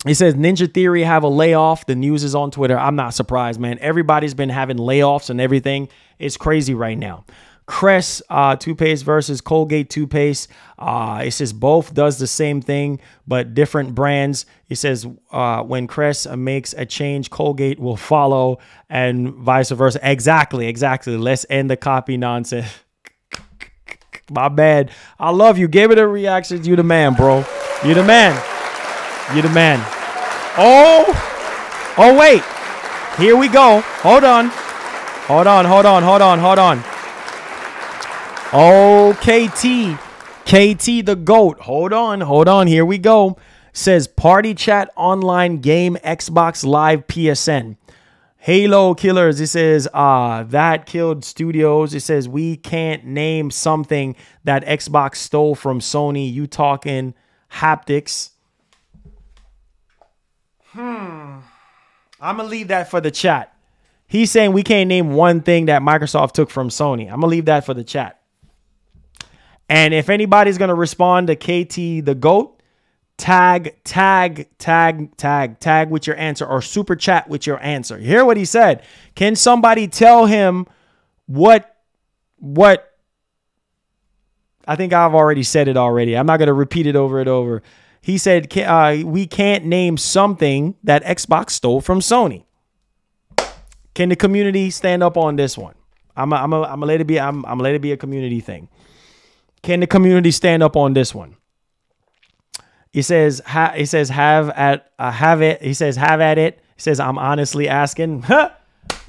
He says Ninja Theory have a layoff. The news is on Twitter. I'm not surprised, man. Everybody's been having layoffs and everything. It's crazy right now. Crest toothpaste versus Colgate toothpaste. It says both does the same thing, but different brands. It says when Crest makes a change, Colgate will follow, and vice versa. Exactly. Let's end the copy nonsense. My bad. I love you. Gave it a reaction. You the man, bro. You the man. You the man. Oh, wait. Here we go. Hold on. Oh, KT the GOAT. Hold on. Here we go. Says Party Chat Online Game Xbox Live PSN. Halo Killers. It says that killed studios. It says we can't name something that Xbox stole from Sony. You talking haptics. I'm going to leave that for the chat. He's saying we can't name one thing that Microsoft took from Sony. I'm going to leave that for the chat. And if anybody's going to respond to KT the GOAT, tag with your answer, or super chat with your answer. Hear what he said. Can somebody tell him what I think I've already said it already. I'm not going to repeat it over. He said we can't name something that Xbox stole from Sony. Can the community stand up on this one? I'm gonna let it be. I'm gonna let it be a community thing. Can the community stand up on this one? He says have it. He says have at it. He says I'm honestly asking. All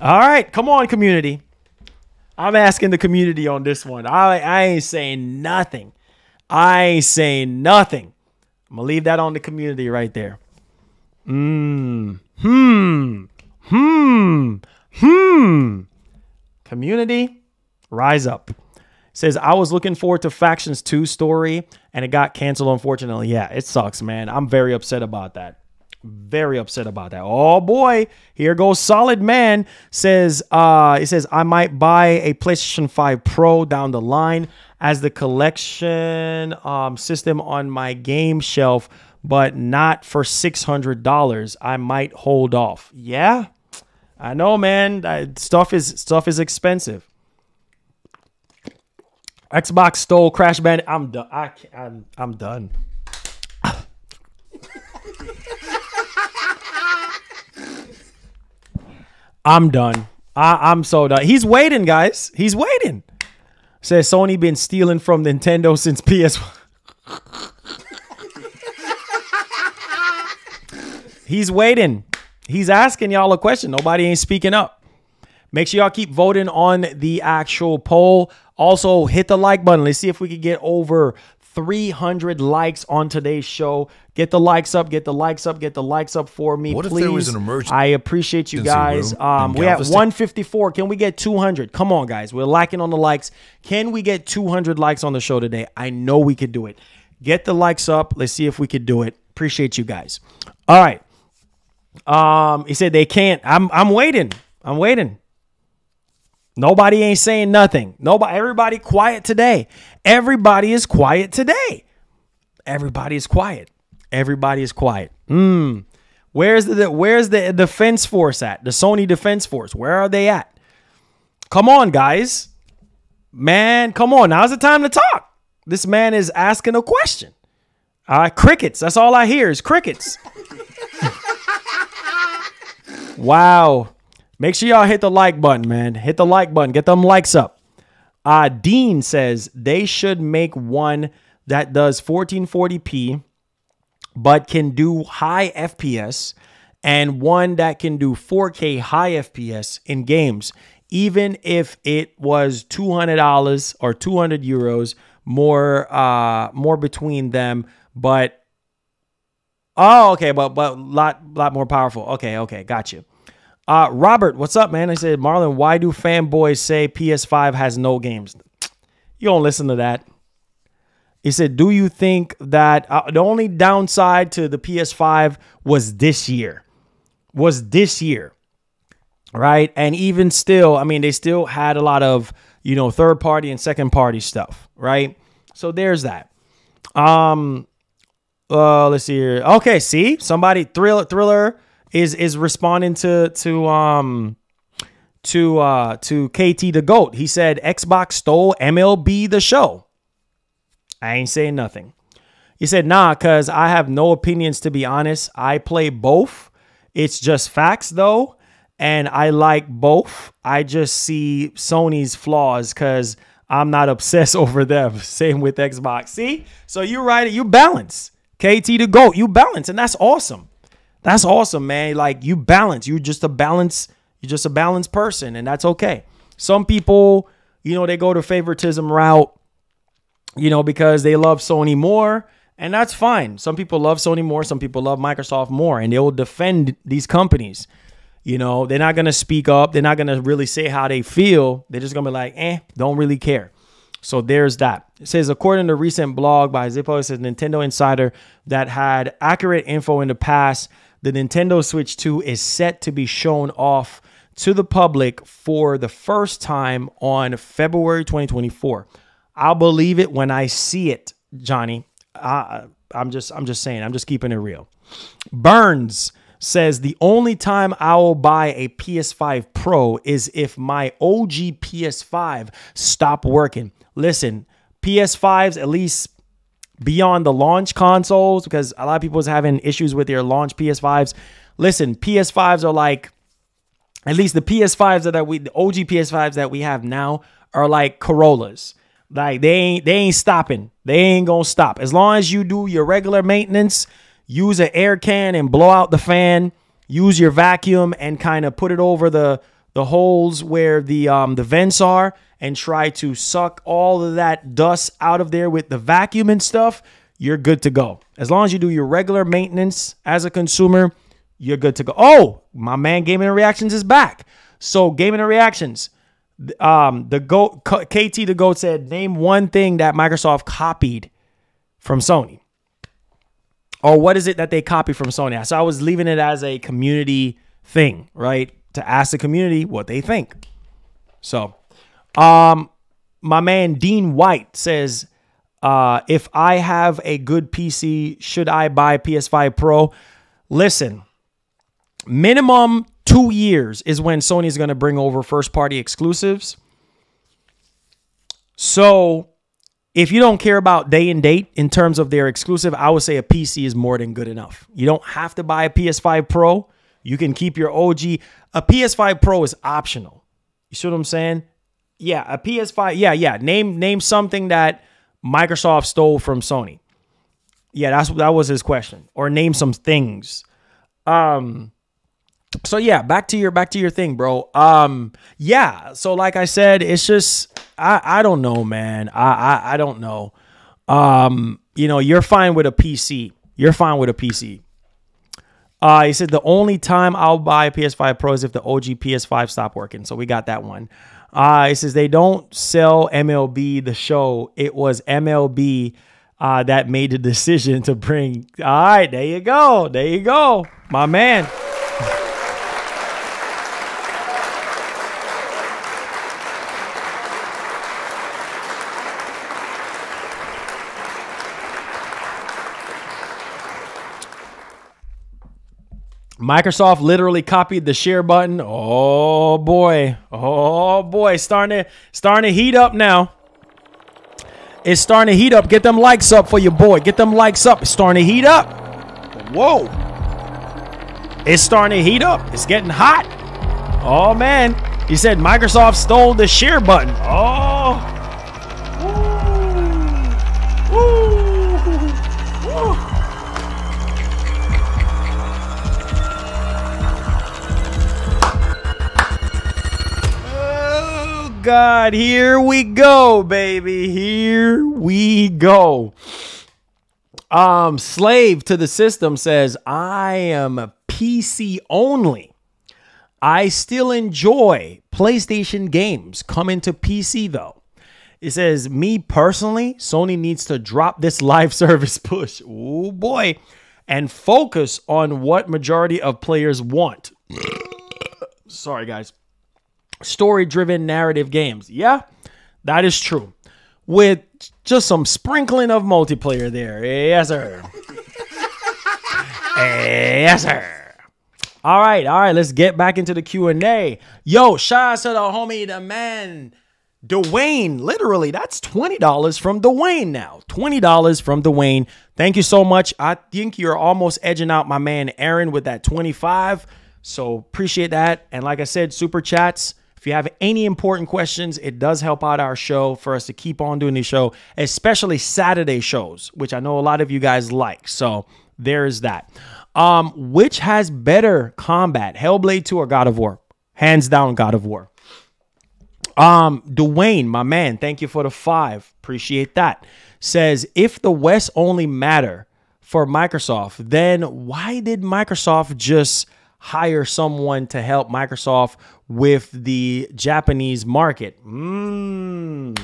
right, come on, community. I'm asking the community on this one. I ain't saying nothing. I'm gonna leave that on the community right there. Community, rise up. Says, I was looking forward to Factions 2 story, and it got canceled, unfortunately. Yeah, it sucks, man. I'm very upset about that. Oh, boy. Here goes Solid Man. Says, it says, I might buy a PlayStation 5 Pro down the line as the collection system on my game shelf, but not for $600. I might hold off. Yeah, I know, man. Stuff is expensive. Xbox stole Crash Bandicoot. I'm done. I'm done. I'm done. I'm so done. He's waiting, guys. He's waiting. Says Sony been stealing from Nintendo since PS1. He's waiting. He's asking y'all a question. Nobody ain't speaking up. Make sure y'all keep voting on the actual poll. Also, hit the like button. Let's see if we can get over 300 likes on today's show. Get the likes up. Get the likes up. Get the likes up for me, what please. If there was an emergency? I appreciate you guys. We have 154. Can we get 200? Come on, guys. We're lacking on the likes. Can we get 200 likes on the show today? I know we could do it. Get the likes up. Let's see if we could do it. Appreciate you guys. All right. He said they can't. I'm waiting. Nobody ain't saying nothing. Everybody quiet today. Everybody is quiet today. Everybody is quiet. Where's the defense force at? The Sony defense force. Where are they at? Come on, guys. Man, come on. Now's the time to talk. This man is asking a question. Crickets. That's all I hear is crickets. Wow. Make sure y'all hit the like button, man. Hit the like button. Get them likes up. Dean says they should make one that does 1440p but can do high FPS, and one that can do 4K high FPS in games, even if it was $200 or 200 euros more between them. But okay, but lot more powerful. Okay, got you. Robert, what's up, man? I said, Marlon, why do fanboys say PS5 has no games? You don't listen to that. He said, do you think that the only downside to the PS5 was this year? Right? And even still, I mean, they still had a lot of, third party and second party stuff, right? So there's that. Let's see here. Okay, see, somebody Thriller is responding to KT the GOAT. He said Xbox stole MLB The Show. I ain't saying nothing. He said, nah, because I have no opinions, to be honest. I play both. It's just facts, though. And I like both. I just see Sony's flaws because I'm not obsessed over them. Same with Xbox. See? So you're right. You balance. KT the GOAT. You balance. And that's awesome. That's awesome, man. Like, you balance. You're just a balanced person. And that's okay. Some people, you know, they go the favoritism route, you know, because they love Sony more. And that's fine. Some people love Sony more. Some people love Microsoft more. And they will defend these companies. You know, they're not going to speak up. They're not going to really say how they feel. They're just going to be like, don't really care. So there's that. It says, according to a recent blog by Zippo, it says Nintendo Insider that had accurate info in the past, the Nintendo Switch 2 is set to be shown off to the public for the first time on February 2024. I'll believe it when I see it, Johnny. I'm just saying, I'm just keeping it real. Burns says the only time I will buy a PS5 Pro is if my OG PS5 stop working. Listen, PS5s, at least beyond the launch consoles, because a lot of people is having issues with their launch PS5s. Listen, PS5s are like, at least the PS5s the OG PS5s that we have now are like Corollas. Like they ain't stopping. They ain't gonna stop. As long as you do your regular maintenance, use an air can and blow out the fan, use your vacuum and kind of put it over the holes where the vents are and try to suck all of that dust out of there with the vacuum and stuff, you're good to go. As long as you do your regular maintenance as a consumer, you're good to go. Oh, my man Gaming and Reactions is back. So Gaming and Reactions, the GOAT, KT the GOAT said, name one thing that Microsoft copied from Sony. Or what is it that they copied from Sony? So I was leaving it as a community thing, right? To ask the community what they think. So, my man Dean White says, if I have a good PC, should I buy PS5 Pro? Listen, minimum 2 years is when Sony is going to bring over first-party exclusives. So if you don't care about day and date in terms of their exclusive, I would say a PC is more than good enough. You don't have to buy a PS5 Pro. You can keep your OG. A PS5 Pro is optional. You see what I'm saying? Yeah, a PS5. Yeah. Name something that Microsoft stole from Sony. Yeah, that was his question. Or name some things. So yeah, back to your thing, bro. Yeah. So like I said, it's just I don't know, man. I don't know. You know, you're fine with a PC. You're fine with a PC. He said the only time I'll buy a PS5 Pro is if the OG PS5 stop working. So we got that one. He says they don't sell MLB The Show. It was MLB that made the decision to bring. All right, there you go. There you go, my man. Microsoft literally copied the share button. Oh boy. Oh boy. Starting to heat up now. It's starting to heat up. Get them likes up for your boy. Get them likes up. It's starting to heat up. Whoa. It's starting to heat up. It's getting hot. Oh man. He said Microsoft stole the share button. Oh. Woo. Woo. Woo. God, here we go, baby. Here we go. Slave to the System says, I am a PC only. I still enjoy PlayStation games coming to PC though. It says, me personally, Sony needs to drop this live service push. Oh boy. And focus on what majority of players want. Sorry, guys. Story-driven narrative games. Yeah, that is true. With just some sprinkling of multiplayer there. Yes, sir. Yes, sir. All right. Let's get back into the Q&A. Yo, shout out to the homie, the man, Dwayne. Literally, that's $20 from Dwayne now. $20 from Dwayne. Thank you so much. I think you're almost edging out my man Aaron with that 25. So appreciate that. And like I said, super chats. If you have any important questions, it does help out our show for us to keep on doing the show, especially Saturday shows, which I know a lot of you guys like. So there's that. Which has better combat, Hellblade 2 or God of War? Hands down, God of War. Dwayne, my man, thank you for the 5. Appreciate that. Says, if the West only matter for Microsoft, then why did Microsoft just hire someone to help Microsoft with the Japanese market? Dwayne,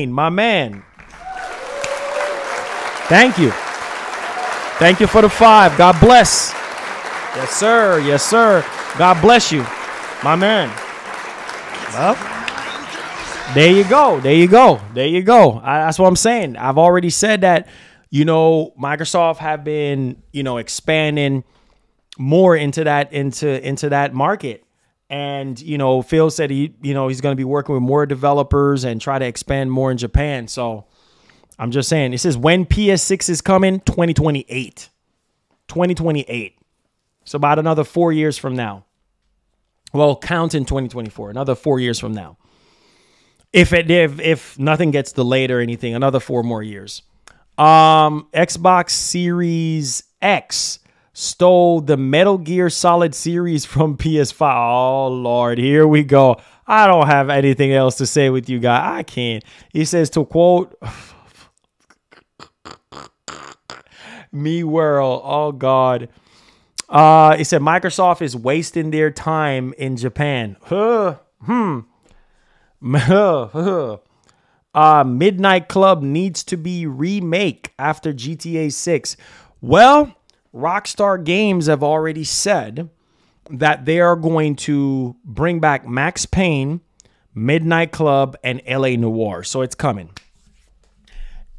my man. Thank you. Thank you for the 5. God bless. Yes, sir. Yes, sir. God bless you, my man. Well, there you go. There you go. There you go. That's what I'm saying. I've already said that, you know, Microsoft have been, you know, expanding more into that market. And, you know, Phil said he's going to be working with more developers and try to expand more in Japan. So I'm just saying, it says when PS6 is coming, 2028. 2028. So about another 4 years from now. Well, counting 2024, another 4 years from now. If nothing gets delayed or anything, another 4 more years. Xbox Series X stole the Metal Gear Solid series from PS5. Oh, Lord, here we go. I don't have anything else to say with you guys. I can't. He says, to quote, me world. Oh, God. He said, Microsoft is wasting their time in Japan. Midnight Club needs to be remake after GTA 6. Well, Rockstar Games have already said that they are going to bring back Max Payne, Midnight Club, and LA Noire. So it's coming.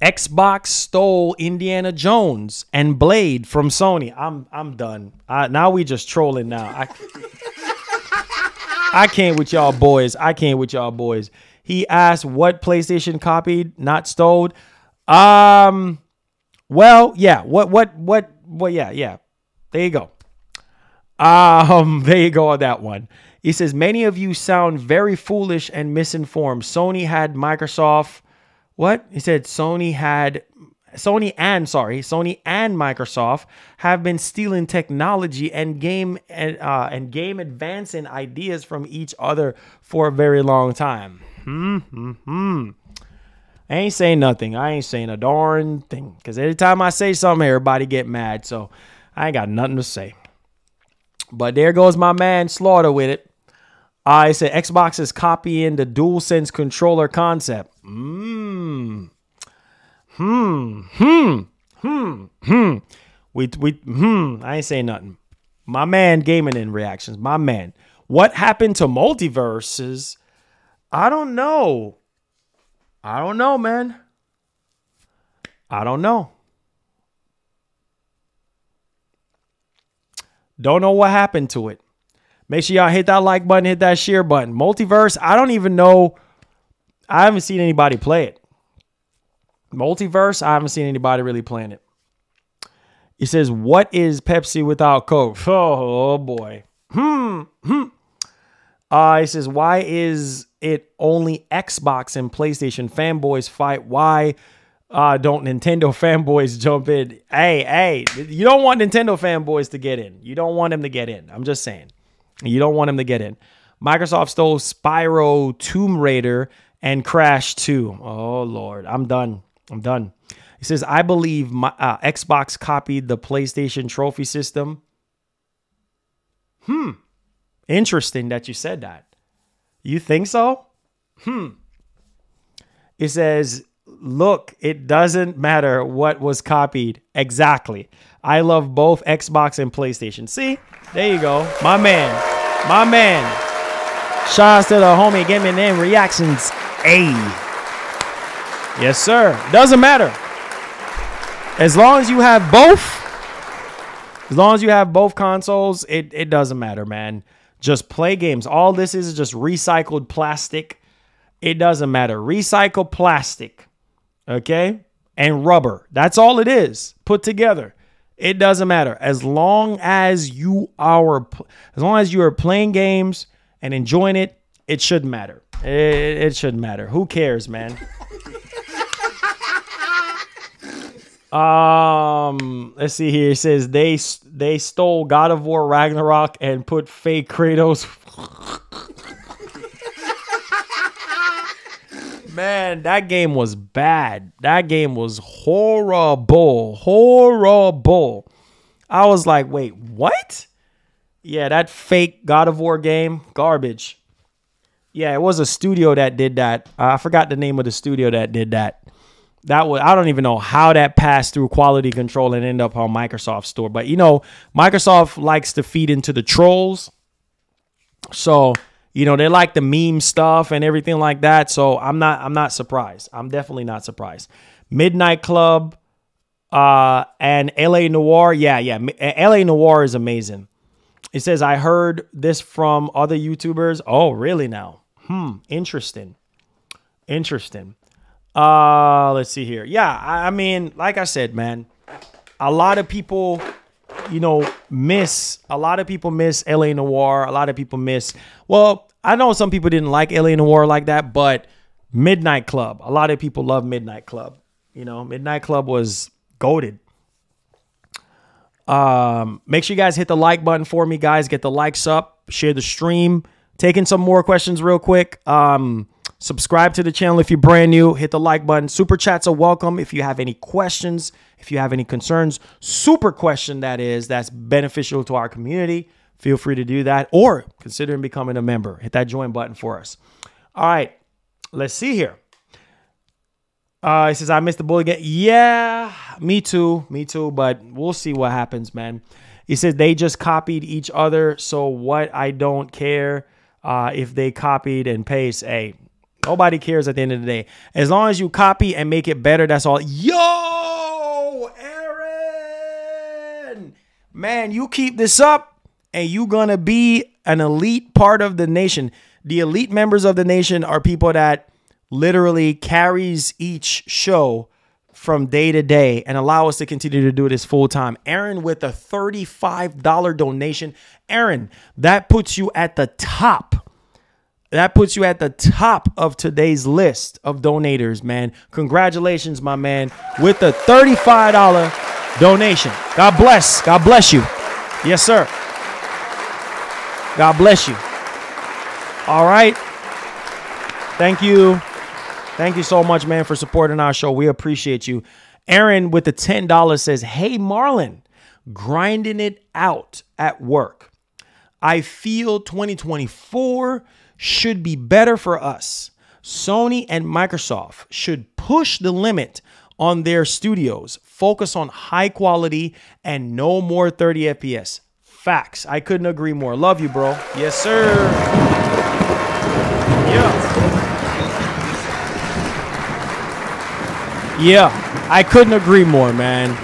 Xbox stole Indiana Jones and Blade from Sony. I'm done. Now we just trolling now. I can't with y'all boys. I can't with y'all boys. He asked what PlayStation copied, not stole. Well, yeah. Yeah. There you go. There you go on that one. He says, many of you sound very foolish and misinformed. Sony and Microsoft have been stealing technology and game advancing ideas from each other for a very long time. I ain't saying nothing. I ain't saying a darn thing. Because every time I say something, everybody get mad. So I ain't got nothing to say. But there goes my man Slaughter with it. I said Xbox is copying the DualSense controller concept. I ain't saying nothing. My man gaming in reactions. My man. What happened to multiverses? I don't know. I don't know, man. I don't know. Don't know what happened to it. Make sure y'all hit that like button, hit that share button. Multiverse, I don't even know. I haven't seen anybody play it. Multiverse, I haven't seen anybody really playing it. It says, what is Pepsi without Coke? Oh boy. It says, why is it only Xbox and PlayStation fanboys fight? Why don't Nintendo fanboys jump in? Hey, you don't want Nintendo fanboys to get in. You don't want them to get in. I'm just saying. You don't want them to get in. Microsoft stole Spyro, Tomb Raider, and Crash 2. Oh, Lord. I'm done. I'm done. He says, I believe my, Xbox copied the PlayStation trophy system. Interesting that you said that. You think so? It says, look, it doesn't matter what was copied. Exactly. I love both Xbox and PlayStation. See? There you go. My man. My man. Shout out to the homie gaming name reactions. Yes, sir. Doesn't matter. As long as you have both, consoles, it doesn't matter, man. Just play games. All this is just recycled plastic. It doesn't matter. Recycled plastic, okay? And rubber. That's all it is put together. It doesn't matter. As long as you are playing games and enjoying it, it shouldn't matter. It shouldn't matter. Who cares, man? Let's see here. It says they stole God of War Ragnarok and put fake Kratos. Man, that game was bad. That game was horrible. Horrible. I was like, wait, what? Yeah, that fake God of War game, garbage. Yeah, it was a studio that did that. I forgot the name of the studio that did that. I don't even know how that passed through quality control and ended up on Microsoft store. But you know, Microsoft likes to feed into the trolls. So, you know, they like the meme stuff and everything like that. So I'm not surprised. I'm definitely not surprised. Midnight Club and LA Noire. Yeah. LA Noire is amazing. It says, I heard this from other YouTubers. Oh, really now? Interesting. Let's see here. Yeah, I mean, like I said, man, a lot of people, you know, miss LA Noire. A lot of people miss, well, I know some people didn't like LA Noire like that, but Midnight Club, a lot of people love Midnight Club. You know, Midnight Club was goated. Make sure you guys hit the like button for me, guys. Get the likes up, share the stream. Taking some more questions real quick. Subscribe to the channel if you're brand new. Hit the like button. Super chats are welcome if you have any questions, if you have any concerns. Super question, that's beneficial to our community. Feel free to do that or consider becoming a member. Hit that join button for us. All right, let's see here. It says, I missed the bullet again. Yeah, me too, but we'll see what happens, man. He says they just copied each other, so what? I don't care if they copied and paste. Hey, nobody cares at the end of the day. As long as you copy and make it better, that's all. Yo, Aaron! Man, you keep this up and you're going to be an elite part of the nation. The elite members of the nation are people that literally carries each show from day to day and allow us to continue to do this full time. Aaron with a $35 donation. Aaron, that puts you at the top. That puts you at the top of today's list of donators, man. Congratulations, my man, with the $35 donation. God bless. God bless you. Yes, sir. God bless you. All right. Thank you. Thank you so much, man, for supporting our show. We appreciate you. Aaron with the $10 says, hey, Marlon, grinding it out at work. I feel 2024 should be better for us. Sony and Microsoft should push the limit on their studios, focus on high quality and no more 30 FPS. Facts. I couldn't agree more. Love you, bro. Yes, sir. Yeah, I couldn't agree more, man.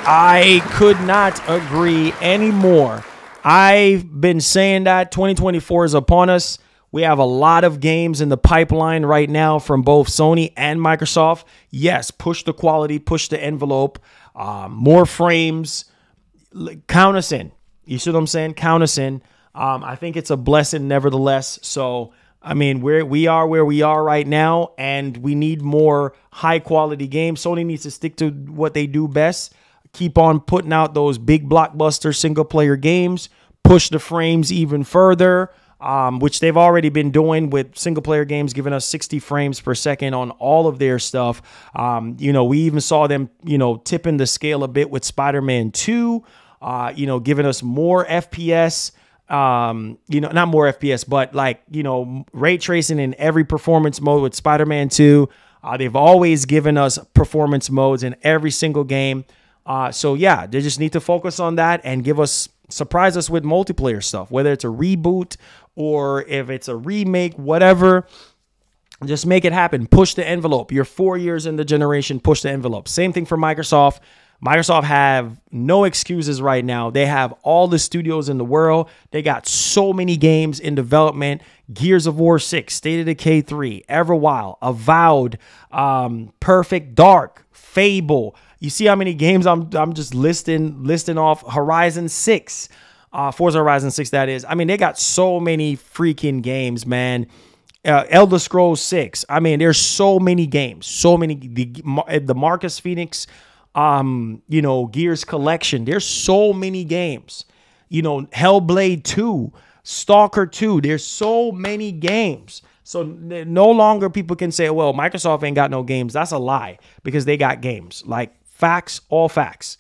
I could not agree anymore. I've been saying that 2024 is upon us. We have a lot of games in the pipeline right now from both Sony and Microsoft. Yes, push the quality, push the envelope, more frames. Count us in. You see what I'm saying? Count us in. I think it's a blessing nevertheless. So, I mean, we are where we are right now, and we need more high-quality games. Sony needs to stick to what they do best. Keep on putting out those big blockbuster single-player games. Push the frames even further, which they've already been doing with single-player games, giving us 60 frames per second on all of their stuff. You know, we even saw them, you know, tipping the scale a bit with Spiderman 2, you know, giving us more FPS. You know, not more FPS, but like, you know, ray tracing in every performance mode with Spider-Man 2. They've always given us performance modes in every single game. So yeah, they just need to focus on that and surprise us with multiplayer stuff, whether it's a reboot or if it's a remake, whatever. Just make it happen. Push the envelope. You're 4 years in the generation. Push the envelope. Same thing for Microsoft. Microsoft have no excuses right now. They have all the studios in the world. They got so many games in development. Gears of War 6, State of Decay 3, Everwild, Avowed, Perfect Dark, Fable. You see how many games I'm just listing off. Horizon 6, Forza Horizon 6, that is. I mean, they got so many freaking games, man. Elder Scrolls 6. I mean, there's so many games. So many. The Marcus Phoenix, you know, Gears Collection. There's so many games. You know, Hellblade 2, Stalker 2. There's so many games. So no longer people can say, well, Microsoft ain't got no games. That's a lie, because they got games. Like, facts, all facts.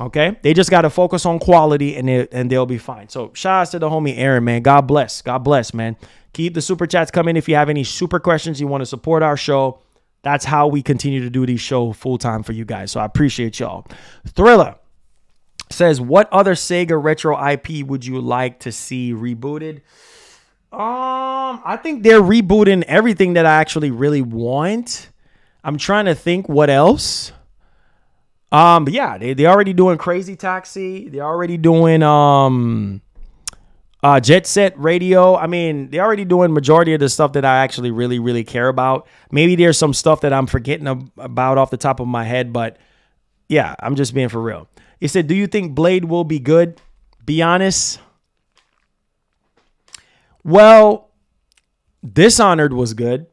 Okay? They just got to focus on quality, and they'll be fine. So shout out to the homie Aaron, man. God bless. God bless, man. Keep the super chats coming. If you have any super questions, you want to support our show, that's how we continue to do these shows full time for you guys. So I appreciate y'all. Thriller says, what other Sega retro IP would you like to see rebooted? I think they're rebooting everything that I actually really want. I'm trying to think what else. But yeah, they're already doing Crazy Taxi. They're already doing Jet Set Radio. I mean, they're already doing majority of the stuff that I actually really, really care about. Maybe there's some stuff that I'm forgetting about off the top of my head, but yeah, I'm just being for real. He said, do you think Blade will be good? Be honest. Well, Dishonored was good.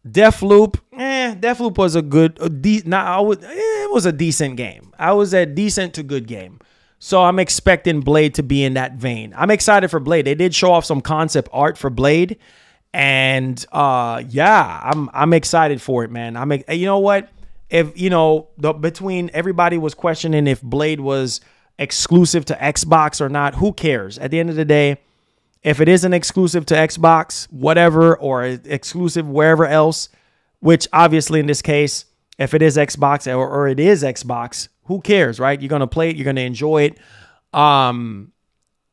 Deathloop, Deathloop was a good, it was a decent game. I was a decent to good game. So I'm expecting Blade to be in that vein. I'm excited for Blade. They did show off some concept art for Blade, and yeah, I'm excited for it, man. You know what? If you know, between everybody was questioning if Blade was exclusive to Xbox or not, who cares? At the end of the day, if it isn't exclusive to Xbox, whatever, or exclusive wherever else, which obviously in this case, if it is Xbox or it is Xbox, who cares, right? You're going to play it. You're going to enjoy it.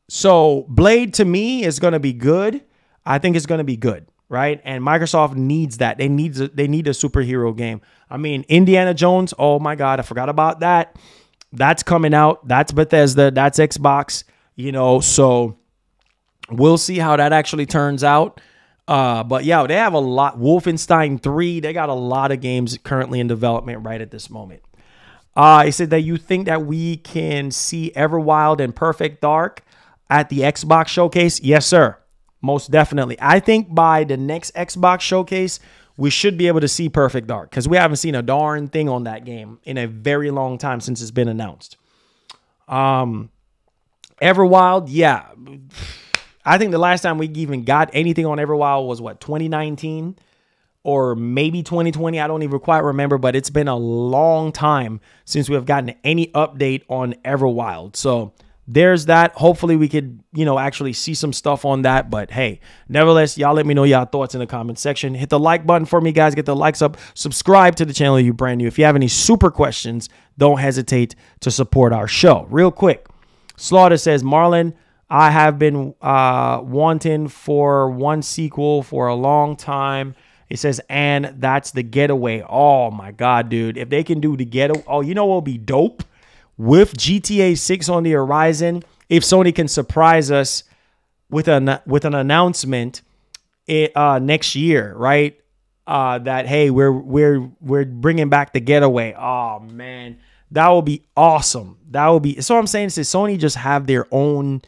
So Blade to me is going to be good. I think it's going to be good, right? And Microsoft needs that. They need a superhero game. I mean, Indiana Jones, oh my God, I forgot about that. That's coming out. That's Bethesda. That's Xbox, you know, so we'll see how that actually turns out. But yeah, they have a lot. Wolfenstein 3, they got a lot of games currently in development right at this moment. He said that you think that we can see Everwild and Perfect Dark at the Xbox showcase. Yes, sir. Most definitely. I think by the next Xbox showcase, we should be able to see Perfect Dark, because we haven't seen a darn thing on that game in a very long time since it's been announced. Everwild, yeah. I think the last time we even got anything on Everwild was, what, 2019 or maybe 2020? I don't even quite remember, but it's been a long time since we have gotten any update on Everwild. So there's that. Hopefully we could, you know, actually see some stuff on that. But hey, nevertheless, y'all let me know y'all thoughts in the comment section. Hit the like button for me, guys. Get the likes up. Subscribe to the channel if you're brand new. If you have any super questions, don't hesitate to support our show. Real quick, Slaughter says, Marlon, I have been wanting for one sequel for a long time. It says, and that's The Getaway. Oh my God, dude. If they can do The Getaway, oh, you know what will be dope? With GTA 6 on the horizon, if Sony can surprise us with an announcement next year, right? That, hey, we're bringing back The Getaway. Oh man, that will be awesome. That will be. So what I'm saying is Sony just have their own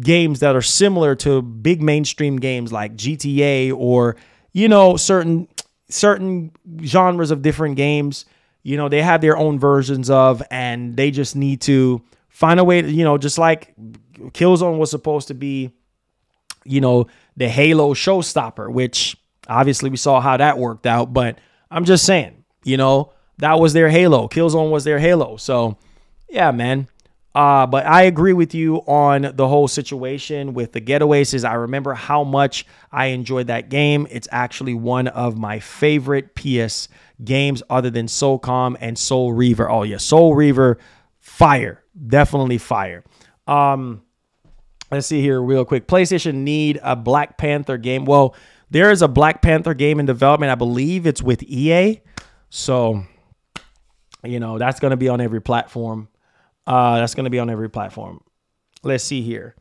games that are similar to big mainstream games like GTA, or, you know, certain genres of different games, you know, they have their own versions of, and they just need to find a way to, you know, just like Killzone was supposed to be, you know, the Halo showstopper, which obviously we saw how that worked out, but I'm just saying, you know, that was their Halo. Killzone was their Halo. So yeah, man. But I agree with you on the whole situation with The Getaway. Says, I remember how much I enjoyed that game. It's actually one of my favorite PS games other than SOCOM and Soul Reaver. Oh yeah, Soul Reaver, fire. Definitely fire. Let's see here real quick. PlayStation need a Black Panther game. Well, there is a Black Panther game in development. I believe it's with EA. So You know, that's going to be on every platform. That's going to be on every platform. Let's see here.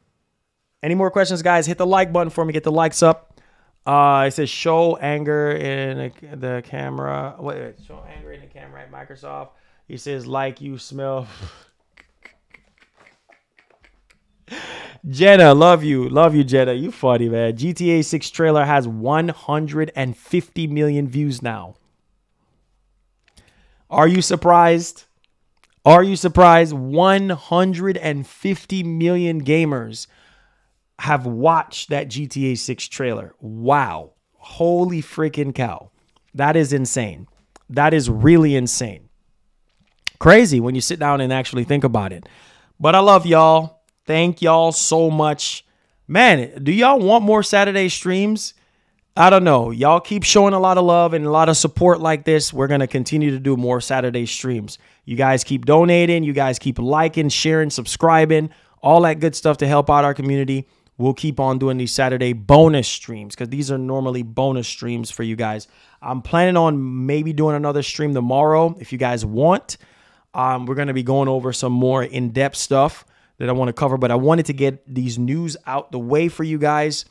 Any more questions, guys? Hit the like button for me. Get the likes up. It says show anger in the camera. Wait, show anger in the camera at Microsoft. He says like you smell. Jenna, love you, Jenna. You funny, man. GTA 6 trailer has 150 million views now. Are you surprised? Are you surprised? 150 million gamers have watched that GTA 6 trailer. Wow. Holy freaking cow. That is insane. That is really insane. Crazy when you sit down and actually think about it. But I love y'all. Thank y'all so much. Man, do y'all want more Saturday streams? I don't know. Y'all keep showing a lot of love and a lot of support like this. We're going to continue to do more Saturday streams. You guys keep donating. You guys keep liking, sharing, subscribing, all that good stuff to help out our community. We'll keep on doing these Saturday bonus streams because these are normally bonus streams for you guys. I'm planning on maybe doing another stream tomorrow if you guys want. We're going to be going over some more in-depth stuff that I want to cover, but I wanted to get these news out the way for you guys.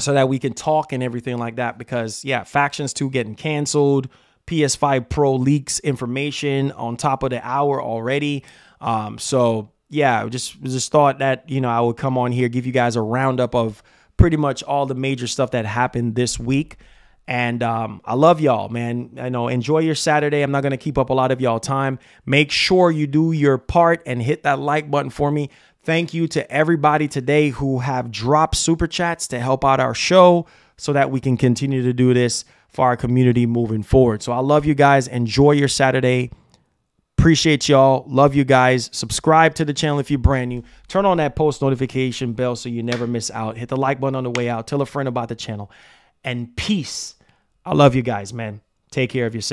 So that we can talk and everything like that because, yeah, Factions 2 getting canceled. PS5 Pro leaks information on top of the hour already. So, yeah, just thought that, you know, I would come on here, give you guys a roundup of pretty much all the major stuff that happened this week. And I love y'all, man. I know, enjoy your Saturday. I'm not going to keep up a lot of y'all time. Make sure you do your part and hit that like button for me. Thank you to everybody today who have dropped super chats to help out our show so that we can continue to do this for our community moving forward. So I love you guys. Enjoy your Saturday. Appreciate y'all. Love you guys. Subscribe to the channel if you're brand new. Turn on that post notification bell so you never miss out. Hit the like button on the way out. Tell a friend about the channel. And peace. I love you guys, man. Take care of yourself.